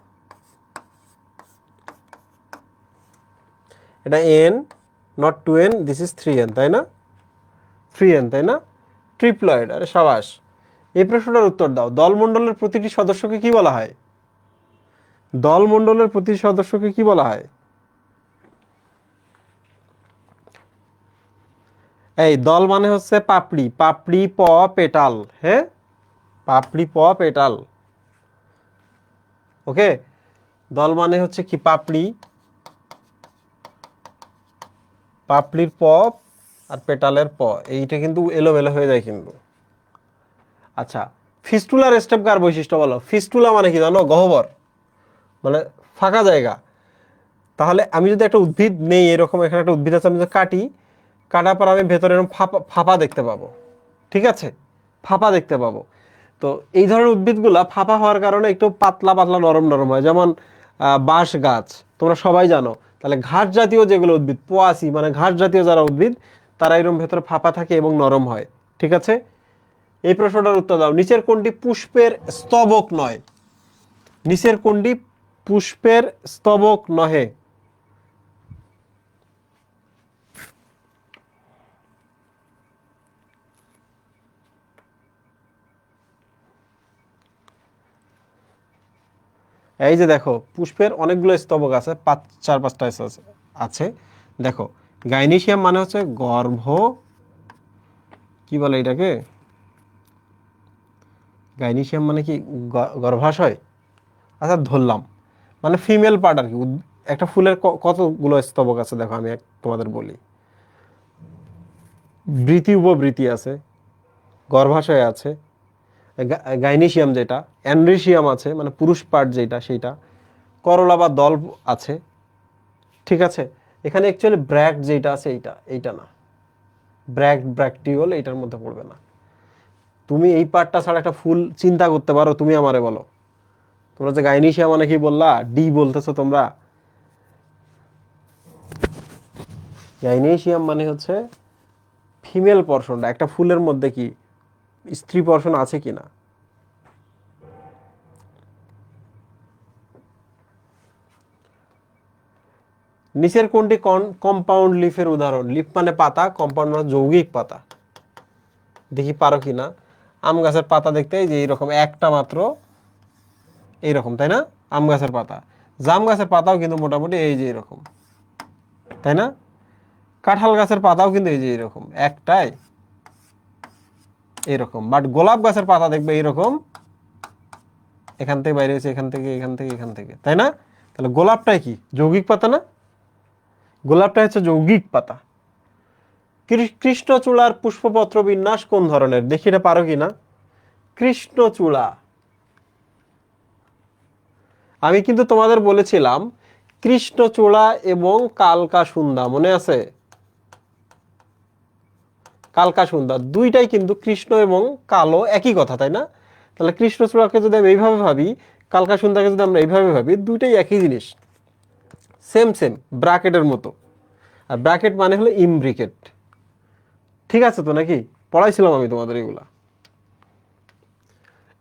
এটা N, not 2n, this is 3n, তাই না? 3n, তাই না? ট্রিপ্লয়েড। আরে সাবাস। এই প্রশ্নটার উত্তর দাও, দলমণ্ডলের প্রতিটি সদস্যকে কি বলা হয়? দলমণ্ডলের প্রতিটি সদস্যকে কি বলা হয়? এই দল মানে হচ্ছে পাপড়ি, পাপড়ি প পেটাল। হ্যাঁ, পাপড়ি প পেটাল। ওকে, দল মানে হচ্ছে কি? পাপড়ি, পাপড়ির প আর পেটালের প, এইটা কিন্তু এলোমেলো হয়ে যায় কিন্তু। আচ্ছা, ফিস্টুলার স্টেপ কার বৈশিষ্ট্য বলো? ফিস্টুলা মানে কি জানো? গহ্বর, মানে ফাঁকা জায়গা। তাহলে আমি যদি একটা উদ্ভিদ নেই, এরকম এখানে একটা উদ্ভিদ আছে, আমি যদি কাটি, কাটার পর আমি ভেতরে এরকম ফাঁপা ফাঁপা দেখতে পাবো, ঠিক আছে? ফাঁপা দেখতে পাবো। তো এই ধরনের উদ্ভিদগুলা ফাঁপা হওয়ার কারণে একটু পাতলা পাতলা নরম নরম হয়, যেমন বাঁশ গাছ, তোমরা সবাই জানো। তাহলে ঘাস জাতীয় যেগুলো উদ্ভিদ, পোয়াসি মানে ঘাস জাতীয় যারা উদ্ভিদ, তারা এরকম ভেতরে ফাঁপা থাকে এবং নরম হয়, ঠিক আছে? এই প্রশ্নটার উত্তর দাও, নিচের কোনটি পুষ্পের স্তবক নয়? নিচের কোনটি পুষ্পের স্তবক নহে? এই যে দেখো, পুষ্পের অনেকগুলো স্তবক আছে, 4-5টা আছে। দেখো, গাইনিসিয়াম মানে হচ্ছে গর্ভ, কি বলে এটাকে? গাইনিসিয়াম মানে কি? গর্ভাশয়। আচ্ছা, ধরলাম মানে ফিমেল পার্ট আর কি। একটা ফুলের কতগুলো স্তবক আছে দেখো, আমি তোমাদের বলি। বৃতি, উপবৃতি আছে, গর্ভাশয় আছে, গাইনিসিয়াম যেটা অ্যান্ড্রিসিয়াম আছে, মানে পুরুষ পার্ট যেটা সেইটা, করলা বা দল আছে, ঠিক আছে। এখানে অ্যাকচুয়ালি ব্র্যাক্ট যেটা আছে এইটা না, ব্র্যাক্টিওল এইটার মধ্যে পড়বে না। তুমি এই পার্টটা ছাড়া একটা ফুল চিন্তা করতে পারো? তুমি আমারে বলো। তোমরা যে গাইনিশিয়া মানে কি বললা, ডি বলতেছো তোমরা। গাইনেশিয়াম মানে হচ্ছে ফিমেল পর্শনটা, একটা ফুলের মধ্যে কি স্ত্রী পর্শন আছে কিনা। নিচের কোনটি কম্পাউন্ড লিফের উদাহরণ? লিফ মানে পাতা, কম্পাউন্ড মানে যৌগিক পাতা। দেখি পারো কিনা। আম গাছের পাতা দেখতে এই যে এইরকম একটা মাত্র এইরকম, তাই না? আম গাছের পাতা। জাম গাছের পাতাও কিন্তু মোটামুটি এই যে এরকম, তাই না? কাঁঠাল গাছের পাতাও কিন্তু এই যে এরকম একটাই এরকম। বাট গোলাপ গাছের পাতা দেখবে এরকম, এখান থেকে বাইরে হয়েছে, এখান থেকে, এখান থেকে, এখান থেকে, তাই না? তাহলে গোলাপটাই কি যৌগিক পাতা না? গোলাপটা হচ্ছে যৌগিক পাতা। কৃষ্ণচূড়ার পুষ্পপত্র বিন্যাস কোন ধরনের? দেখি এটা পারো কিনা। কৃষ্ণচূড়া, আমি কিন্তু তোমাদের বলেছিলাম কৃষ্ণচূড়া এবং কালকাসুন্দা, মনে আছে? কালকাসুন্দা দুইটাই কিন্তু কৃষ্ণ এবং কালো একই কথা, তাই না? তাহলে কৃষ্ণচূড়াকে যদি আমি এইভাবে ভাবি, কালকাসুন্দাকে যদি আমরা এইভাবে ভাবি, দুইটাই একই জিনিস, সেম সেম, ব্র্যাকেটের মতো। আর ব্র্যাকেট মানে হলো ইমব্রিকেট। ঠিক আছে তো নাকি? পড়াইছিলাম আমি তোমাদের এগুলা।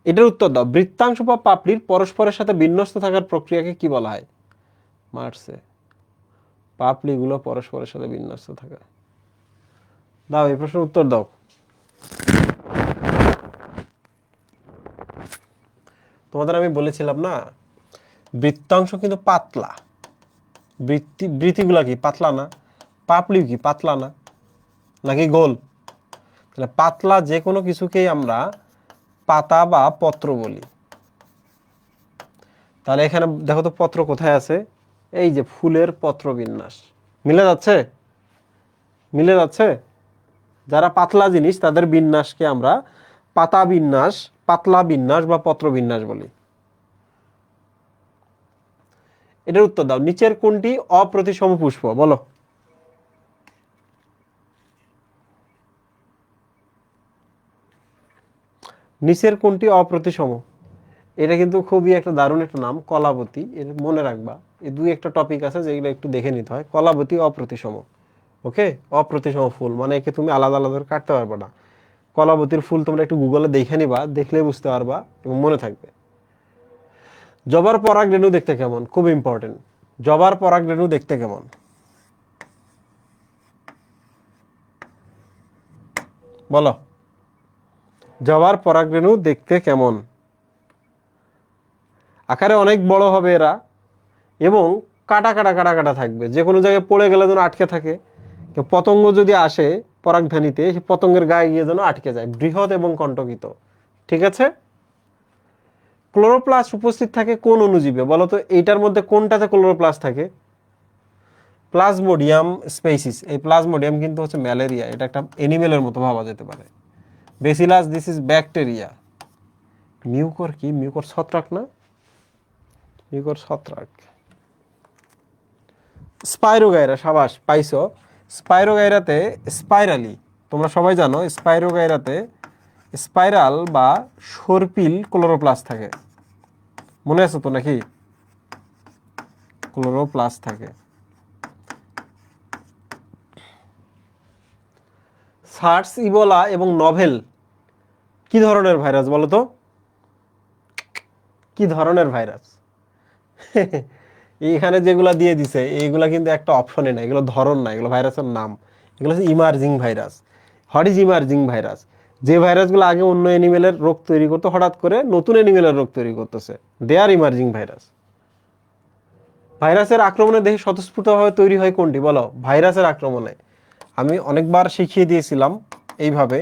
এটার উত্তর দাও। বৃত্তাংশ বা পাপড়ির পরস্পরের সাথে বিন্যস্ত থাকার প্রক্রিয়াকে কি বলা হয়? মারছে, পাপড়িগুলো পরস্পরের সাথে বিন্যস্ত থাকা। দাও এই প্রশ্নের উত্তর দাও। তোমাদের আমি বলেছিলাম না, বৃত্তাংশ কিন্তু পাতলা, বৃত্তিগুলা কি পাতলা না? পাপড়ি কি পাতলা না, নাকি গোল? তাহলে পাতলা যে কোনো কিছুকেই আমরা পাতা বা পত্র বলি। তাহলে এখানে দেখো তো পত্র কোথায় আছে, এই যে ফুলের পত্র বিন্যাস। মিলে যাচ্ছে? মিলে যাচ্ছে? যারা পাতলা জিনিস তাদের বিন্যাসকে আমরা পাতা বিন্যাস, পাতলা বিন্যাস বা পত্র বিন্যাস বলি। এটার উত্তর দাও। নিচের কোনটি অপ্রতিসম পুষ্প? বলো। নিচের কোনটি অপ্রতিসম? এটা কিন্তু খুবই একটা দারুণ একটা নাম, কলাবতী। এর মনে রাখবা, এই দুই একটা টপিক আছে যেগুলো একটু দেখে নিতে হয়। কলাবতী অপ্রতিসম, ওকে? অপ্রতিসম ফুল মানে একে তুমি আলাদা আলাদা করে কাটতে পারবে না। কলাবতীর ফুল তোমরা একটু গুগলে দেখে নিবা, দেখলে বুঝতে পারবা এবং মনে থাকবে। জবার পরাগ রেণু দেখতে কেমন? খুব ইম্পর্টেন্ট। জবার পরাগ রেণু দেখতে কেমন? বলো। জবার পরাগ রেণু দেখতে কেমন? আকারে অনেক বড় হবে এরা এবং কাটা কাটা কাটা কাটা থাকবে, যে কোনো জায়গায় পড়ে গেলে যেন আটকে থাকে। পতঙ্গ যদি আসে পরাগধানীতে, সে পতঙ্গের গায়ে গিয়ে যেন আটকে যায়। বৃহৎ এবং কণ্টকিত, ঠিক আছে? ক্লোরোপ্লাস্ট উপস্থিত থাকে কোন অণুজীবে? বলো তো এইটার মধ্যে কোনটাতে ক্লোরোপ্লাস্ট থাকে? Plasmodium species. এই প্লাজমোডিয়াম কিন্তু হচ্ছে ম্যালেরিয়া, এটা একটা এনিমেলের মতো ভাবা যেতে পারে। Bacillus, this is bacteria. Mucor কি? মিউকর ছত্রাক না? মিউকর ছত্রাক। স্পাইরোগাইরা, সাবাস, পাইছো। স্পাইরোগাইরাতে স্পাইরালি, তোমরা সবাই জানো স্পাইরোগাইরাতে স্পাইরাল বা সর্পিল ক্লোরোপ্লাস্ট থাকে, মনে আছে তো নাকি? ক্লোরোপ্লাস্ট থাকে। সার্স, ইবোলা এবং নভেল কি ধরনের ভাইরাস বলো তো? কি ধরনের ভাইরাস? এইখানে যেগুলা দিয়ে দিছে এইগুলা কিন্তু একটা অপশনে না, এগুলো ধরন না, এগুলো ভাইরাসের নাম। এগুলো হচ্ছে emerging virus. What is emerging virus? যে ভাইরাসগুলো আগে অন্য অ্যানিমেলের রোগ তৈরি করতো, হঠাৎ করে নতুন অ্যানিমেলের রোগ তৈরি করতেছে, দে আর ইমার্জিং ভাইরাস। ভাইরাসের আক্রমণে দেহে স্বতঃস্ফূর্তভাবে তৈরি হয় কোনটি? বলো। ভাইরাসের আক্রমণে আমি অনেকবার শিখিয়ে দিয়েছিলাম এইভাবে,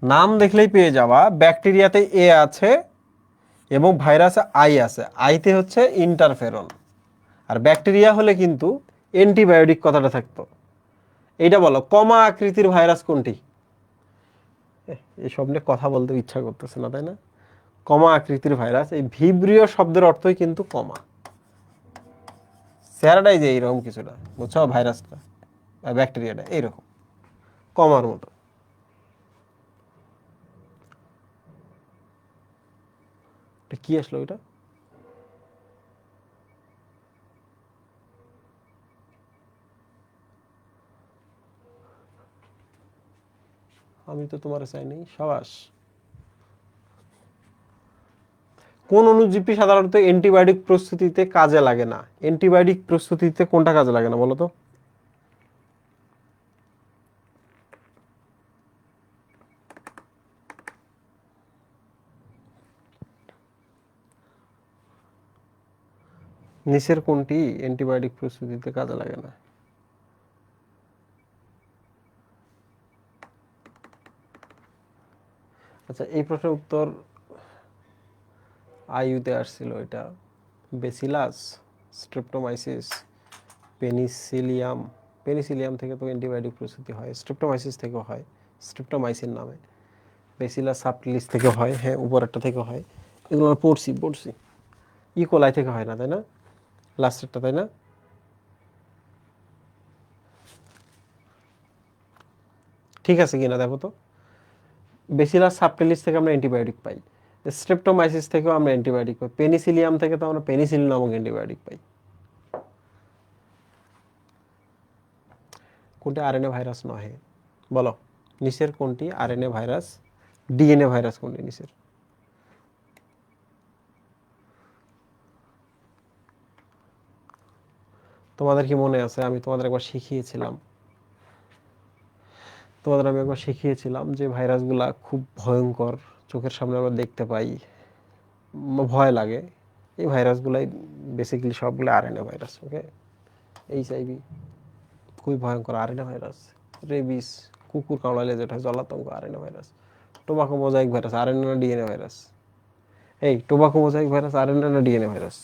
নাম দেখলেই পেয়ে যাওয়া। ব্যাকটেরিয়াতে এ আছে এবং ভাইরাসে আই আছে। আইতে হচ্ছে ইন্টারফেরন, আর ব্যাকটেরিয়া হলে কিন্তু অ্যান্টিবায়োটিক কথাটা থাকতো। এইটা বলো, কমা আকৃতির ভাইরাস কোনটি? এইসব নিয়ে কথা বলতে ইচ্ছা করতেছে না, তাই না? কমা আকৃতির ভাইরাস, এই ভিব্রিয় শব্দের অর্থই কিন্তু কমা। চেহারাটাই যে এইরকম কিছুটা, বুঝছো? ভাইরাসটা বা ব্যাকটেরিয়াটা এইরকম কমার মতো। কি আসলো ওইটা? আমি তো তোমার চাইনি। সাবাস। কোন অণুজীবটি সাধারণত অ্যান্টিবায়োটিক প্রস্তুতিতে কাজে লাগে না? অ্যান্টিবায়োটিক প্রস্তুতিতে কোনটা কাজে লাগে না বলো তো? নিচের কোনটি অ্যান্টিবায়োটিক প্রস্তুতিতে কাজে লাগে না? আচ্ছা, এই প্রশ্নের উত্তর আইইউতে আসছিল। এটা বেসিলাস, স্ট্রেপ্টোমাইসিস, পেনিসিলিয়াম। পেনিসিলিয়াম থেকে তো অ্যান্টিবায়োটিক প্রস্তুতি হয়, স্ট্রেপ্টোমাইসিস থেকেও হয়, স্ট্রেপ্টোমাইসিন নামে। বেসিলাস সাবটিলিস থেকে হয়, হ্যাঁ উপরেরটা থেকে হয়। এগুলো আমরা পড়ছি। ইকোলাই থেকে হয় না, তাই না? লাস্টেরটা, তাই না? ঠিক আছে কিনা দেখো তো। বেসিলাস সাবটিলিস থেকে আমরা অ্যান্টিবায়োটিক পাই, স্ট্রেপ্টোমাইসিস থেকেও আমরা অ্যান্টিবায়োটিক পাই, পেনিসিলিয়াম থেকে তো আমরা পেনিসিলিন নামক অ্যান্টিবায়োটিক পাই। কোনটি আরএনএ ভাইরাস নহে বলো? নিচের কোনটি আরএনএ ভাইরাস? ডিএনএ ভাইরাস কোনটি নিচের? তোমাদের কি মনে আছে আমি তোমাদের একবার শিখিয়েছিলাম, যে ভাইরাসগুলা খুব ভয়ঙ্কর, চোখের সামনে আমরা দেখতে পাই, ভয় লাগে। এই ভাইরাসগুলাই বেসিক্যালি সবগুলো আরএনএ ভাইরাস। ওকে, এইচআইভি খুবই ভয়ঙ্কর আরএনএ ভাইরাস। রেবিস, কুকুর কামড়ালে যেটা হয় জলাতঙ্ক, RNA virus. Tobacco mosaic virus RNA না ডিএনএ ভাইরাস? এই টোবাকো মোজাইক ভাইরাস আরএনএ না ডিএনএ ভাইরাস?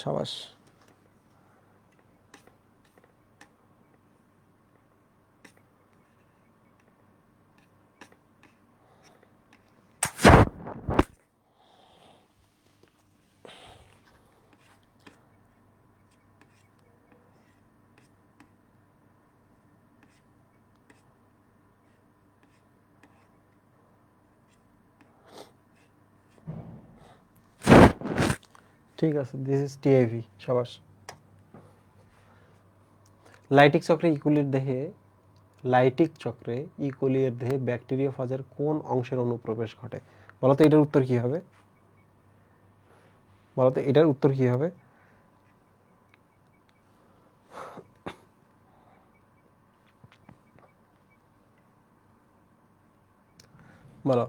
সাবাস। ঠিক আছে, দিস ইজ টিআইভি। সাবাস। লাইটিক চক্রে ইকুলির দেহে ইকোলির দেহে ব্যাকটেরিওফাজের কোন অংশের অনুপ্রবেশ ঘটে? বলতো এটার উত্তর কি হবে? বলতো এটার উত্তর কি হবে? বলো।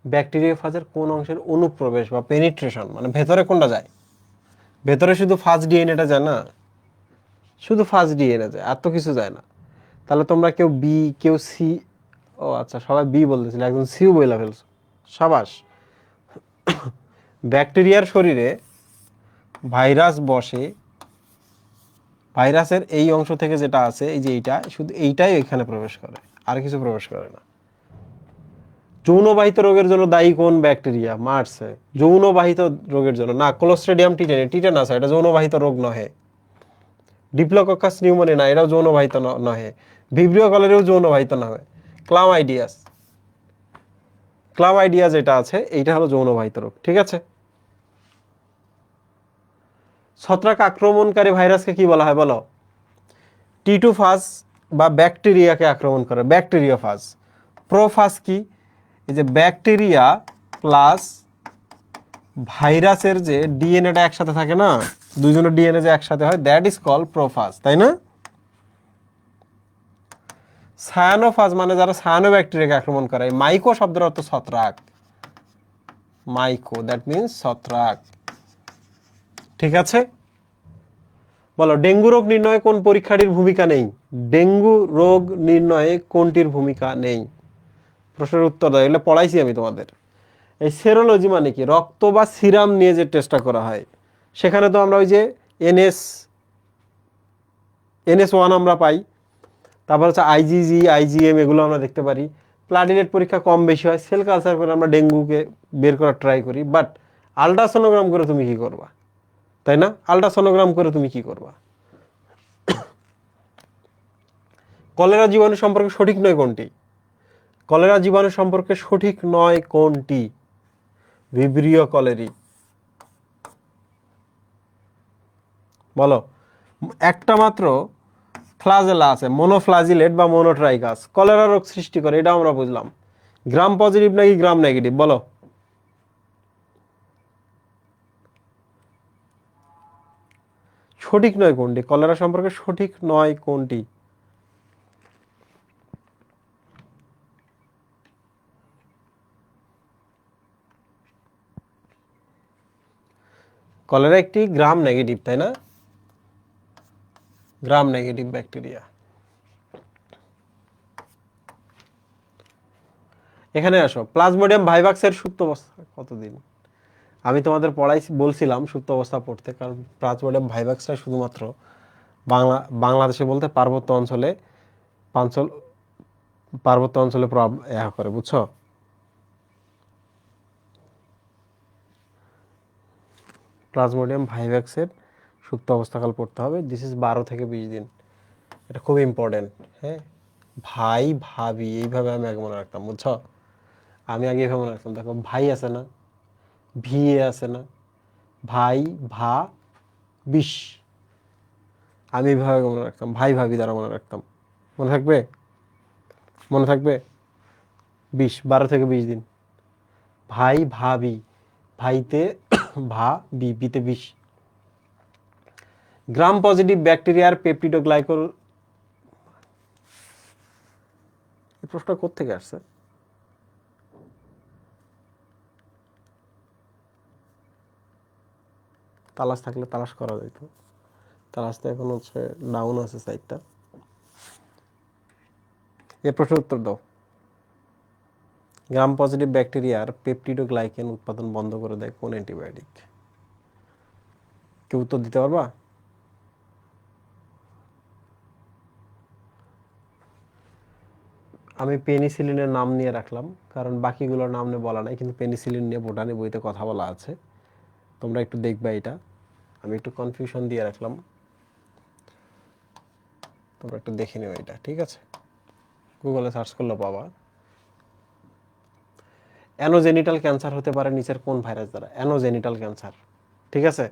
ব্যাকটেরিওফাজের কোন অংশের অনুপ্রবেশ বা পেনিট্রেশন, মানে ভেতরে কোনটা যায়? ভেতরে শুধু ফার্স্ট ডিএনএটা যায় না, শুধু ফার্স্ট ডিএনএ যায়, আর তো কিছু যায় না। তাহলে তোমরা কেউ বি, কেউ সি, ও আচ্ছা সবাই বি বলতেছিল, একজন সিও বইলা ফেলছো। সাবাস। ব্যাকটেরিয়ার শরীরে ভাইরাস বসে, ভাইরাসের এই অংশ থেকে যেটা আছে, এই যে এইটা, শুধু এইটাই এখানে প্রবেশ করে, আর কিছু প্রবেশ করে না। যৌনবাহিত রোগের জন্য দায়ী কোন ব্যাকটেরিয়া? মারছে। যৌনবাহিত রোগের জন্য না, ক্লোস্ট্রিডিয়াম টিটেনাস, এটা যৌনবাহিত রোগ নহে। ডিপ্লোককাস নিউমোনিয়া না, এটাও যৌনবাহিত নহে। ভিব্রিও কলেরাও যৌনবাহিত নহে। ক্লামাইডিয়া যেটা আছে এইটা হলো যৌনবাহিত রোগ। ঠিক আছে। ছত্রাক আক্রমণকারী ভাইরাসকে কি বলা হয় বলো? টিটুফাজ বা ব্যাকটেরিয়াকে আক্রমণ করে ব্যাকটেরিওফাজ। প্রোফাজ কি? এই যে ব্যাকটেরিয়া প্লাস ভাইরাসের যে ডিএনএটা একসাথে থাকে না, দুইজনের ডিএনএ যে একসাথে হয়, দ্যাট ইজ কল প্রোফাজ, তাই না? সায়ানোফাজ মানে যারা সায়ানো ব্যাকটেরিয়াকে আক্রমণ করে। মাইকো শব্দের অর্থ ছত্রাক, মাইকো দ্যাট মিন্স ছত্রাক। ঠিক আছে। বলো, ডেঙ্গু রোগ নির্ণয়ে কোন পরীক্ষাটির ভূমিকা নেই? ডেঙ্গু রোগ নির্ণয়ে কোনটির ভূমিকা নেই? প্রশ্নের উত্তর দাও, এগুলো পড়াইছি আমি তোমাদের। এই সেরোলজি মানে কি? রক্ত বা সিরাম নিয়ে যে টেস্টটা করা হয়, সেখানে তো আমরা ওই যে NS1 আমরা পাই, তারপর হচ্ছে IgG IgM এগুলো আমরা দেখতে পারি। প্লাটিলেট পরীক্ষা কম বেশি হয়, সেল কালচার করে আমরা ডেঙ্গুকে বের করার ট্রাই করি, বাট আল্ট্রাসোনোগ্রাম করে তুমি কি করবা, তাই না? আল্ট্রাসোনোগ্রাম করে তুমি কি করবা? কলেরা জীবাণু সম্পর্কে সঠিক নয় কোনটি? কলেরা জীবাণু সম্পর্কে সঠিক নয় কোনটি? Vibrio colliery. বলো, একটা মাত্র ফ্লাজেলা আছে, মোনোফ্লাজিলেট বা মোনোট্রাইকাস, কলেরা রোগ সৃষ্টি করে, এটা আমরা বুঝলাম। গ্রাম পজিটিভ নাকি গ্রাম নেগেটিভ? বলো। সঠিক নয় কোনটি? কলেরা সম্পর্কে সঠিক নয় কোনটি? কলেরা একটি গ্রাম নেগেটিভ, তাই না? Gram negative bacteria. এখানে আসো, প্লাজমোডিয়াম ভাইভাক্সের সুপ্ত অবস্থা কতদিন? আমি তোমাদের বলছিলাম সুপ্ত অবস্থা পড়তে, কারণ প্লাজমোডিয়াম ভাইভাক্সটা শুধুমাত্র বাংলাদেশে বলতে পার্বত্য অঞ্চলে করে, বুঝছো? প্লাজমোডিয়াম ভাইভাক্সের সুপ্ত অবস্থাকাল পড়তে হবে, দিস ইজ 12 থেকে 20 দিন। এটা খুব ইম্পর্টেন্ট। হ্যাঁ, ভাই ভাবি এইভাবে আমি আগে মনে রাখতাম, বুঝছো? আমি আগে এইভাবে মনে রাখতাম। দেখো, ভাই আছে না, ভিএ আছে না, ভাই ভা বিশ, আমি এইভাবে মনে রাখতাম, ভাই ভাবি দ্বারা মনে রাখতাম। মনে থাকবে? মনে থাকবে? 12 থেকে 20 দিন। ভাই ভাবি, ভাইতে ভা বি, বিতে 20। গ্রাম পজিটিভ ব্যাকটেরিয়ার পেপটিডোগ্লাইকোল, এই প্রশ্নটা কোত্থেকে আসছে? তালাশ থাকলে তালাশ করা যেত, তালাশটা এখন হচ্ছে ডাউন আছে সাইটটা। এই প্রশ্নের উত্তর দাও। গ্রাম পজিটিভ ব্যাকটেরিয়ার পেপটিডোগ্লাইকেন উৎপাদন বন্ধ করে দেয় কোন অ্যান্টিবায়োটিক? কেউ উত্তর দিতে পারবা? আমি পেনিসিলিনের নাম নিয়ে রাখলাম, কারণ বাকিগুলোর নাম নিয়ে বলা নাই, কিন্তু পেনিসিলিন নিয়ে বোটানি বইতে কথা বলা আছে, তোমরা একটু দেখবা এটা। আমি একটু কনফিউশন দিয়ে রাখলাম, তোমরা একটু দেখে নিও এটা, ঠিক আছে? গুগলে সার্চ করলে পাবা। অ্যানোজেনিটাল ক্যান্সার হতে পারে নিচের কোন ভাইরাস দ্বারা? অ্যানোজেনিটাল ক্যান্সার, ঠিক আছে?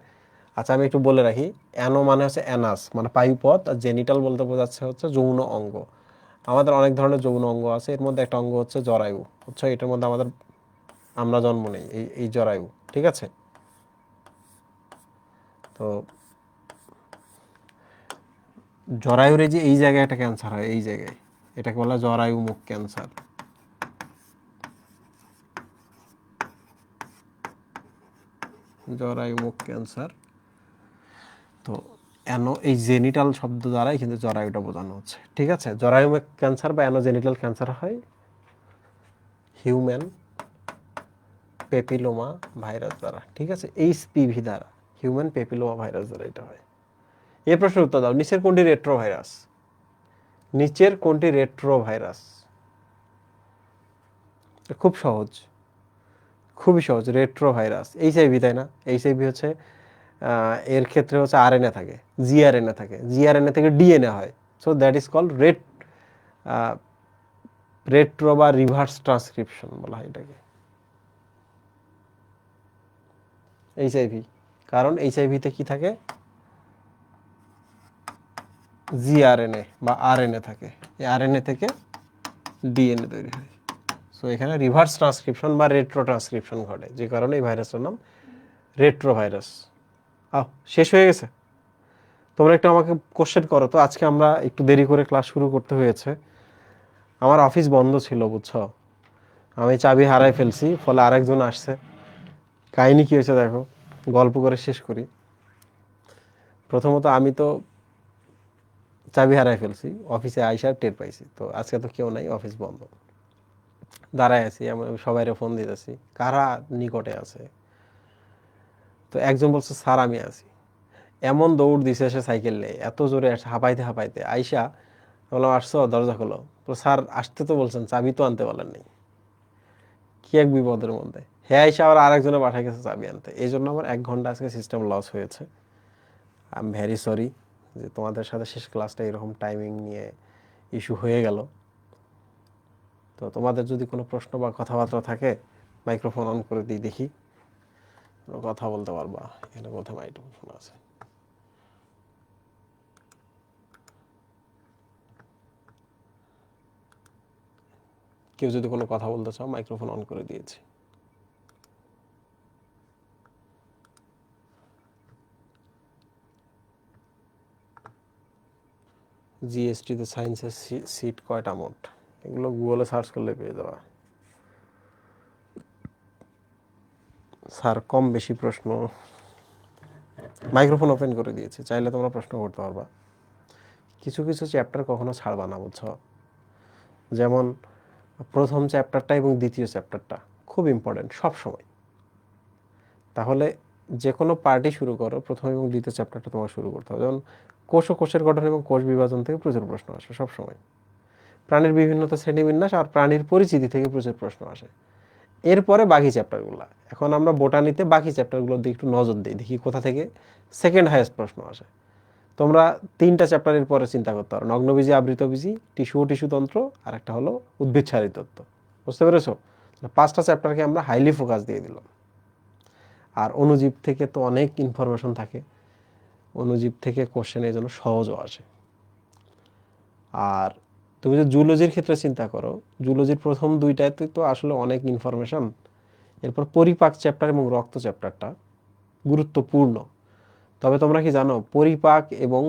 আচ্ছা, আমি একটু বলে রাখি, অ্যানো মানে হচ্ছে অ্যানাস মানে পায়ুপথ, আর জেনিটাল বলতে বোঝাচ্ছে হচ্ছে যৌন অঙ্গ। আমাদের অনেক ধরনের যৌন অঙ্গ আছে, এর মধ্যে একটা অঙ্গ হচ্ছে জরায়ু, হচ্ছে এটার মধ্যে আমরা জন্ম নেই, এই জরায়ু, ঠিক আছে? তো জরায়ুর যে এই জায়গায় একটা ক্যান্সার হয়, এই জায়গায়, এটাকে বলা জরায়ু মুখ ক্যান্সার। জরায়ু মুখ ক্যান্সার। তো এই জেনিটাল শব্দ দ্বারাই কিন্তু জরায়ুটা বোঝানো হচ্ছে, ঠিক আছে? জরায়ু মুখ ক্যান্সার বা অ্যানোজেনিটাল ক্যান্সার হয় হিউম্যান পেপিলোমা ভাইরাস দ্বারা, ঠিক আছে? HPV দ্বারা, হিউম্যান পেপিলোমা ভাইরাস দ্বারা এটা হয়। এই প্রশ্নের উত্তর দাও, নিচের কোনটি রেট্রো ভাইরাস? নিচের কোনটি রেট্রো ভাইরাস? খুব সহজ, খুবই সহজ, রেট্রো ভাইরাস। HIV, তাই না? HIV হচ্ছে এর ক্ষেত্রে হচ্ছে RNA থাকে, জিআরএনএ থাকে, জিআরএনএ থেকে DNA হয়, so that is called retro বা রিভার্স ট্রান্সক্রিপশন বলা হয় এটাকে। HIV, কারণ HIVতে কি থাকে? জিআরএনএ বা RNA থাকে, এই RNA থেকে DNA তৈরি হয়, সো এখানে রিভার্স ট্রান্সক্রিপশন বা রেট্রো ট্রান্সক্রিপশন ঘটে, যে কারণে এই ভাইরাসের নাম রেট্রো ভাইরাস। শেষ হয়ে গেছে? তোমরা একটু আমাকে কোশ্চেন করো তো। আজকে আমরা একটু দেরি করে ক্লাস শুরু করতে হয়েছে, আমার অফিস বন্ধ ছিল, বুঝছো? আমি চাবি হারাই ফেলছি, ফলে আরেকজন আসছে। কাহিনী কি হয়েছে দেখো, গল্প করে শেষ করি। প্রথমত আমি তো চাবি হারাই ফেলছি, অফিসে আইসা টের পাইছি, তো আজকে তো কেউ নাই, অফিস বন্ধ, দাঁড়ায় আছি, আমি সবাইরে ফোন দিতেছি, কারা নিকটে আছে। তো একজন বলছে স্যার আমি আছি, এমন দৌড় দিছে সে সাইকেল নিয়ে, এত জোরে আসে, হাঁপাইতে হাঁপাইতে আইসা বললাম আসছো, দরজা খোলো। তো স্যার আসতে তো বলছেন, চাবি তো আনতে বলেন নাই। কি এক বিপদের মধ্যে, হ্যাঁ আইসা আবার আরেকজনের বাসায় গেছে চাবি আনতে। এই জন্য আমার 1 ঘন্টা আজকে সিস্টেম লস হয়েছে। আই এম ভেরি সরি যে তোমাদের সাথে শেষ ক্লাসটা এরকম টাইমিং নিয়ে ইস্যু হয়ে গেল। তো তোমাদের যদি কোনো প্রশ্ন বা কথাবার্তা থাকে, মাইক্রোফোন অন করে দিই, দেখি কথা বলতে পারবা। এখানে কোথায় মাইক্রোফোন আছে? কেউ যদি কোনো কথা বলতে চাও, মাইক্রোফোন অন করে দিয়েছি। জিএসটিতে সায়েন্সের সিট কয়টা মোট? এগুলো গুগলে সার্চ করলে পেয়ে যাবা। স্যার কম বেশি প্রশ্ন, মাইক্রোফোন ওপেন করে দিয়েছি, চাইলে তোমরা প্রশ্ন করতে পারবা। কিছু কিছু চ্যাপ্টার কখনো ছাড়বা না, বুঝছো? যেমন প্রথম চ্যাপ্টারটা এবং দ্বিতীয় চ্যাপ্টারটা খুব ইম্পর্টেন্ট সব সময়। তাহলে যে কোনো পার্টি শুরু করো, প্রথম এবং দ্বিতীয় চ্যাপ্টারটা তোমার শুরু করতে হবে। যেমন কোষ ও কোষের গঠন এবং কোষ বিভাজন থেকে প্রচুর প্রশ্ন আসে সব সময়। প্রাণীর বিভিন্নতা, শ্রেণীবিন্যাস আর প্রাণীর পরিচিতি থেকে প্রচুর প্রশ্ন আসে। এরপরে বাকি চ্যাপ্টারগুলো, এখন আমরা বোটানিতে বাকি চ্যাপ্টারগুলোর দিকে একটু নজর দিই, দেখি কোথা থেকে সেকেন্ড হাইয়েস্ট প্রশ্ন আসে। তোমরা 3টা চ্যাপ্টারের পরে চিন্তা করতে পারো, নগ্নবীজি, আবৃতবীজি, টিস্যু ও টিস্যুতন্ত্র, আর একটা হলো উদ্ভিদসারী তত্ত্ব। বুঝতে পেরেছো? 5টা চ্যাপ্টারকে আমরা হাইলি ফোকাস দিয়ে দিলাম। আর অণুজীব থেকে তো অনেক ইনফরমেশন থাকে, অণুজীব থেকে কোশ্চেন এই জন্য সহজও আসে। আর তুমি যদি জুলজির ক্ষেত্রে চিন্তা করো, জুলজির প্রথম 2টাতে তো আসলে অনেক ইনফরমেশন। এরপর পরিপাক চ্যাপ্টার এবং রক্ত চ্যাপ্টারটা গুরুত্বপূর্ণ। তবে তোমরা কি জানো, পরিপাক এবং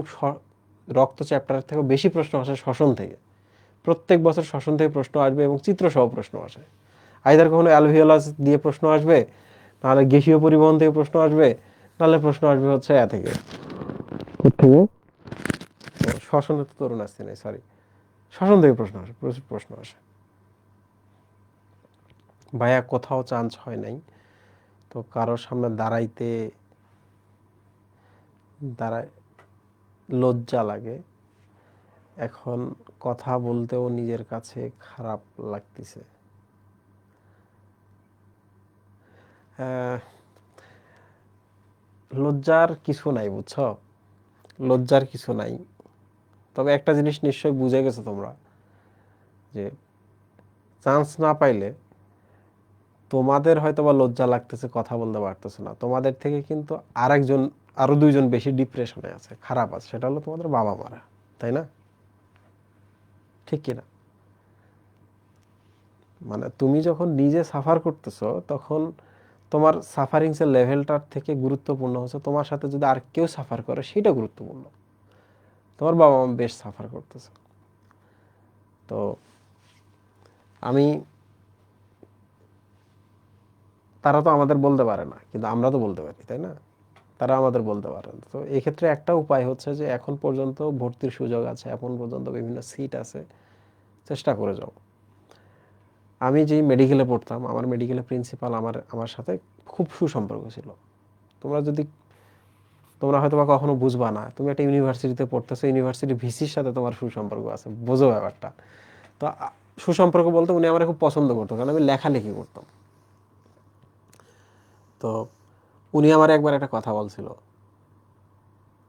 রক্ত চ্যাপ্টার থেকে বেশি প্রশ্ন আসে শ্বসন থেকে। প্রত্যেক বছর শ্বসন থেকে প্রশ্ন আসবে এবং চিত্রসহ প্রশ্ন আসে। আইদার কখনো অ্যালভিওলাস দিয়ে প্রশ্ন আসবে, নাহলে গ্যাসীয় পরিবহন থেকে প্রশ্ন আসবে, নাহলে প্রশ্ন আসবে হচ্ছে থেকে শ্বসনের তো তরুণ আসছে না, সরি, শ্বসন থেকে প্রশ্ন আসে, প্রচুর প্রশ্ন আসে। ভাইয়া কোথাও চান্স হয় নাই, তো কারোর সামনে দাঁড়ায় লজ্জা লাগে, এখন কথা বলতেও নিজের কাছে খারাপ লাগতেছে। লজ্জার কিছু নাই, বুঝছো? লজ্জার কিছু নাই। তবে একটা জিনিস নিশ্চয়ই বুঝে গেছো তোমরা, যে চান্স না পাইলে তোমাদের হয়তো বা লজ্জা লাগতেছে, কথা বলতে পারতেছে না, তোমাদের থেকে কিন্তু আরো 2জন বেশি ডিপ্রেশনে আছে, খারাপ আছে, সেটা হলো তোমাদের বাবা মারা। তাই না? ঠিক কিনা? মানে তুমি যখন নিজে সাফার করতেছো, তখন তোমার সাফারিংস এর লেভেলটার থেকে গুরুত্বপূর্ণ হচ্ছে তোমার সাথে যদি আর কেউ সাফার করে সেটা গুরুত্বপূর্ণ। তোমার বাবা মা বেশ সাফার করতেছে, তো আমি, তারা তো আমাদের বলতে পারে না, কিন্তু আমরা তো বলতে পারি, তাই না? তারা আমাদের বলতে পারে। তো এই ক্ষেত্রে একটা উপায় হচ্ছে যে এখন পর্যন্ত ভর্তির সুযোগ আছে, এখন পর্যন্ত বিভিন্ন সিট আছে, চেষ্টা করে যাও। আমি যেই মেডিকেলে পড়তাম, আমার মেডিকেলের প্রিন্সিপাল আমার সাথে খুব সুসম্পর্ক ছিল। তোমরা হয়তো বা কখনো বুঝবা না, তুমি একটা ইউনিভার্সিটিতে পড়তেছো, ইউনিভার্সিটি ভিসির সাথে তোমার সুসম্পর্ক আছে, বোঝো ব্যাপারটা। তো সুসম্পর্ক বলতে উনি আমার খুব পছন্দ করতো, কারণ আমি লেখালেখি করতাম। তো উনি আমার একবার একটা কথা বলছিল,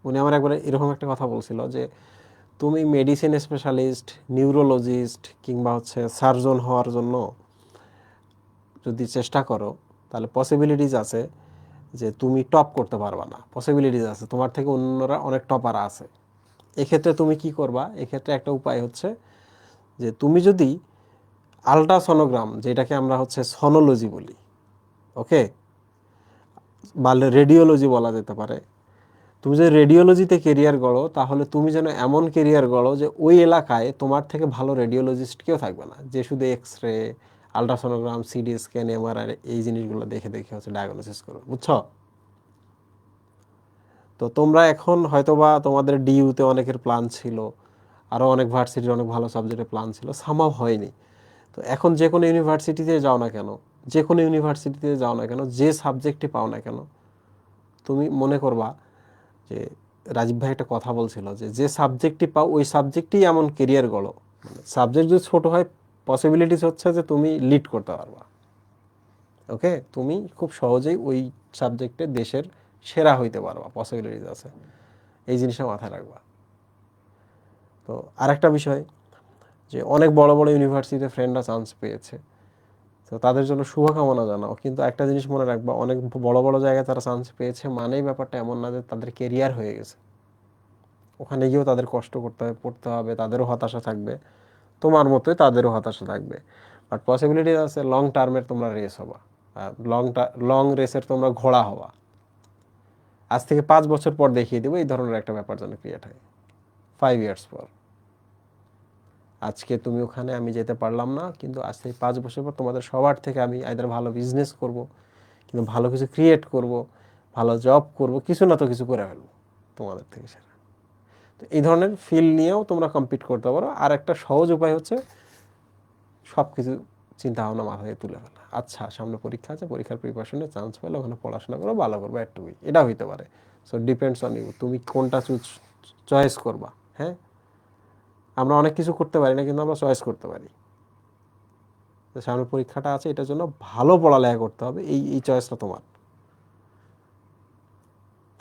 উনি আমার একবার এরকম একটা কথা বলছিল যে তুমি মেডিসিন স্পেশালিস্ট, নিউরোলজিস্ট কিংবা হচ্ছে সার্জন হওয়ার জন্য যদি চেষ্টা করো, তাহলে পসিবিলিটিস আছে যে তুমি টপ করতে পারবা না, পসিবিলিটিস আছে তোমার থেকে অন্যরা অনেক টপার আছে। এক্ষেত্রে তুমি কি করবা? এক্ষেত্রে একটা উপায় হচ্ছে যে তুমি যদি আলট্রাসনোগ্রাম, যেটাকে আমরা হচ্ছে সনোলজি বলি, ওকে, বা রেডিওলজি বলা যেতে পারে, তুমি যদি রেডিওলজিতে কেরিয়ার গড়ো, তাহলে তুমি যেন এমন কেরিয়ার গড়ো যে ওই এলাকায় তোমার থেকে ভালো রেডিওলজিস্ট কেউ থাকবে না, যে শুধু X ray, ultrasonogram, CT scan, MRI এই জিনিসগুলো দেখে দেখে হচ্ছে ডায়াগনোসিস করো, বুঝছো? তো তোমরা এখন হয়তোবা তোমাদের ডিইউতে অনেকের প্ল্যান ছিল, আরও অনেক ভার্সিটির অনেক ভালো সাবজেক্টে প্ল্যান ছিল, সামাও হয়নি। তো এখন যে কোনো ইউনিভার্সিটিতে যাও না কেন, যে কোনো ইউনিভার্সিটিতে যাও না কেন, যে সাবজেক্টে পাও না কেন, তুমি মনে করবা যে রাজীব ভাই একটা কথা বলছিল যে যে সাবজেক্টই পাও ওই সাবজেক্টই এমন কেরিয়ার গড়ো, মানে সাবজেক্ট যদি ছোট হয় পসিবিলিটিস হচ্ছে যে তুমি লিড করতে পারবা। ওকে, তুমি খুব সহজেই ওই সাবজেক্টে দেশের সেরা হইতে পারবা, পসিবিলিটিস আছে, এই জিনিসটা মাথায় রাখবা। তো আরেকটা বিষয় যে অনেক বড় বড় ইউনিভার্সিটিতে ফ্রেন্ডরা চান্স পেয়েছে, তো তাদের জন্য শুভকামনা জানাও। কিন্তু একটা জিনিস মনে রাখবা, অনেক বড় বড় জায়গায় তারা চান্স পেয়েছে মানেই ব্যাপারটা এমন না যে তাদের কেরিয়ার হয়ে গেছে। ওখানে গিয়েও তাদের কষ্ট করতে হবে, পড়তে হবে, তাদেরও হতাশা থাকবে, তোমার মতোই তাদেরও হতাশা থাকবে। বাট পসিবিলিটি আছে লং টার্মের তোমরা রেস হবা, লং রেসের তোমরা ঘোড়া হবা। আজ থেকে 5 বছর পর দেখিয়ে দেবো এই ধরনের একটা ব্যাপার যেন ক্রিয়েট হয়, 5 ইয়ার্স পর। আজকে তুমি ওখানে, আমি যেতে পারলাম না, কিন্তু আজ থেকে 5 বছর পর তোমাদের সবার থেকে আমি আইদার ভালো বিজনেস করব, কিন্তু ভালো কিছু ক্রিয়েট করব, ভালো জব করব, কিছু না তো কিছু করে ফেলবো তোমাদের থেকে সেটা। তো এই ধরনের ফিল নিয়েও তোমরা কম্পিট করতে পারো। আর একটা সহজ উপায় হচ্ছে সব কিছু চিন্তা ভাবনা মাথায় তুলে ফেলা। আচ্ছা, সামনে পরীক্ষা আছে, পরীক্ষার প্রিপারেশনে চান্স পেলে ওখানে পড়াশোনা করো, ভালো করবো, একটু এটা হইতে পারে। সো ডিপেন্ডস অন ইউ, তুমি কোনটা চয়েস করবা। হ্যাঁ, আমরা অনেক কিছু করতে পারি না, কিন্তু আমরা চয়েস করতে পারি। সামনে পরীক্ষাটা আছে, এটার জন্য ভালো পড়ালেখা করতে হবে, এই এই চয়েসটা তোমার।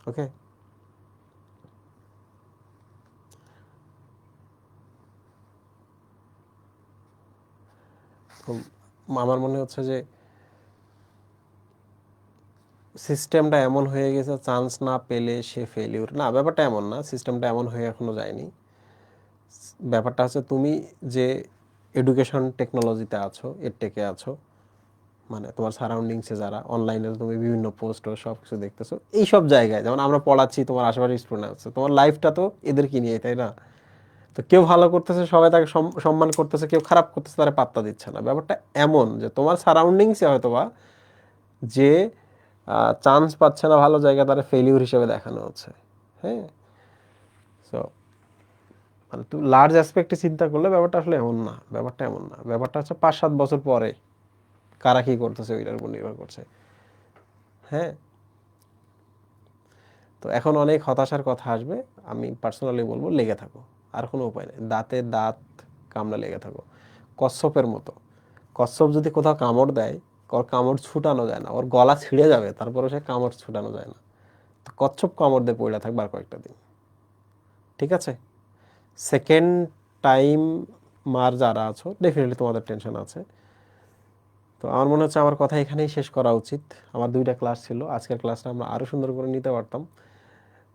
ওকে, তো আমার মনে হচ্ছে যে সিস্টেমটা এমন হয়ে গেছে চান্স না পেলে সে ফেলিউর, না ব্যাপারটা এমন না, সিস্টেমটা এমন হয়ে এখনো যায়নি। ব্যাপারটা হচ্ছে তুমি যে এডুকেশন টেকনোলজিতে আছো, এডটেকে আছো, মানে তোমার সারাউন্ডিংসে যারা অনলাইনে তুমি বিভিন্ন পোস্ট ও সব কিছু দেখতেছো, এই সব জায়গায় যেমন আমরা পড়াচ্ছি, তোমার আশেপাশে স্টুডেন্ট আছে, তোমার লাইফটা তো এদেরকে নিয়ে, তাই না? তো কেউ ভালো করতেছে সবাই তাকে সম্মান করতেছে, কেউ খারাপ করতেছে তারা পাত্তা দিচ্ছে না। ব্যাপারটা এমন যে তোমার সারাউন্ডিংসে হয়তোবা যে চান্স পাচ্ছে না ভালো জায়গা, তারা ফেলিউর হিসেবে দেখানো হচ্ছে। হ্যাঁ, সো মানে তুমি লার্জ অ্যাসপেক্টে চিন্তা করলে ব্যাপারটা আসলে এমন না, ব্যাপারটা এমন না, ব্যাপারটা হচ্ছে 5-7 বছর পরে কারা কি করতেছে ওইটার উপর নির্ভর করছে। হ্যাঁ, তো এখন অনেক হতাশার কথা আসবে, আমি পার্সোনালি বলবো লেগে থাকো, আর কোনো উপায় নেই, দাঁতে দাঁত কামড়ে লেগে থাকো কচ্ছপের মতো। কচ্ছপ যদি কোথাও কামড় দেয়, ওর কামড় ছুটানো যায় না, ওর গলা ছিঁড়ে যাবে, তারপরে সে কামড় ছুটানো যায় না। তো কচ্ছপ কামড় দিয়ে পড়ে থাকবে আর কয়েকটা দিন, ঠিক আছে? সেকেন্ড টাইম মার যারা আছো, ডেফিনেটলি তোমাদের টেনশন আছে। তো আমার মনে হচ্ছে আমার কথা এখানেই শেষ করা উচিত। আমার 2টা ক্লাস ছিল, আজকের ক্লাসটা আমরা আরও সুন্দর করে নিতে পারতাম।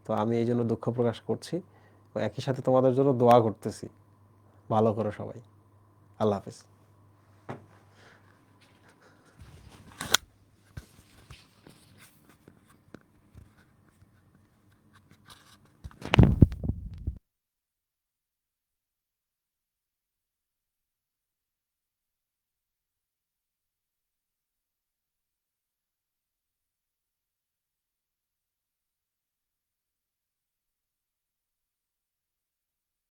তো আমি এই জন্য দুঃখ প্রকাশ করছি, একই সাথে তোমাদের জন্য দোয়া করতেছি, ভালো করো সবাই। আল্লাহ হাফেজ।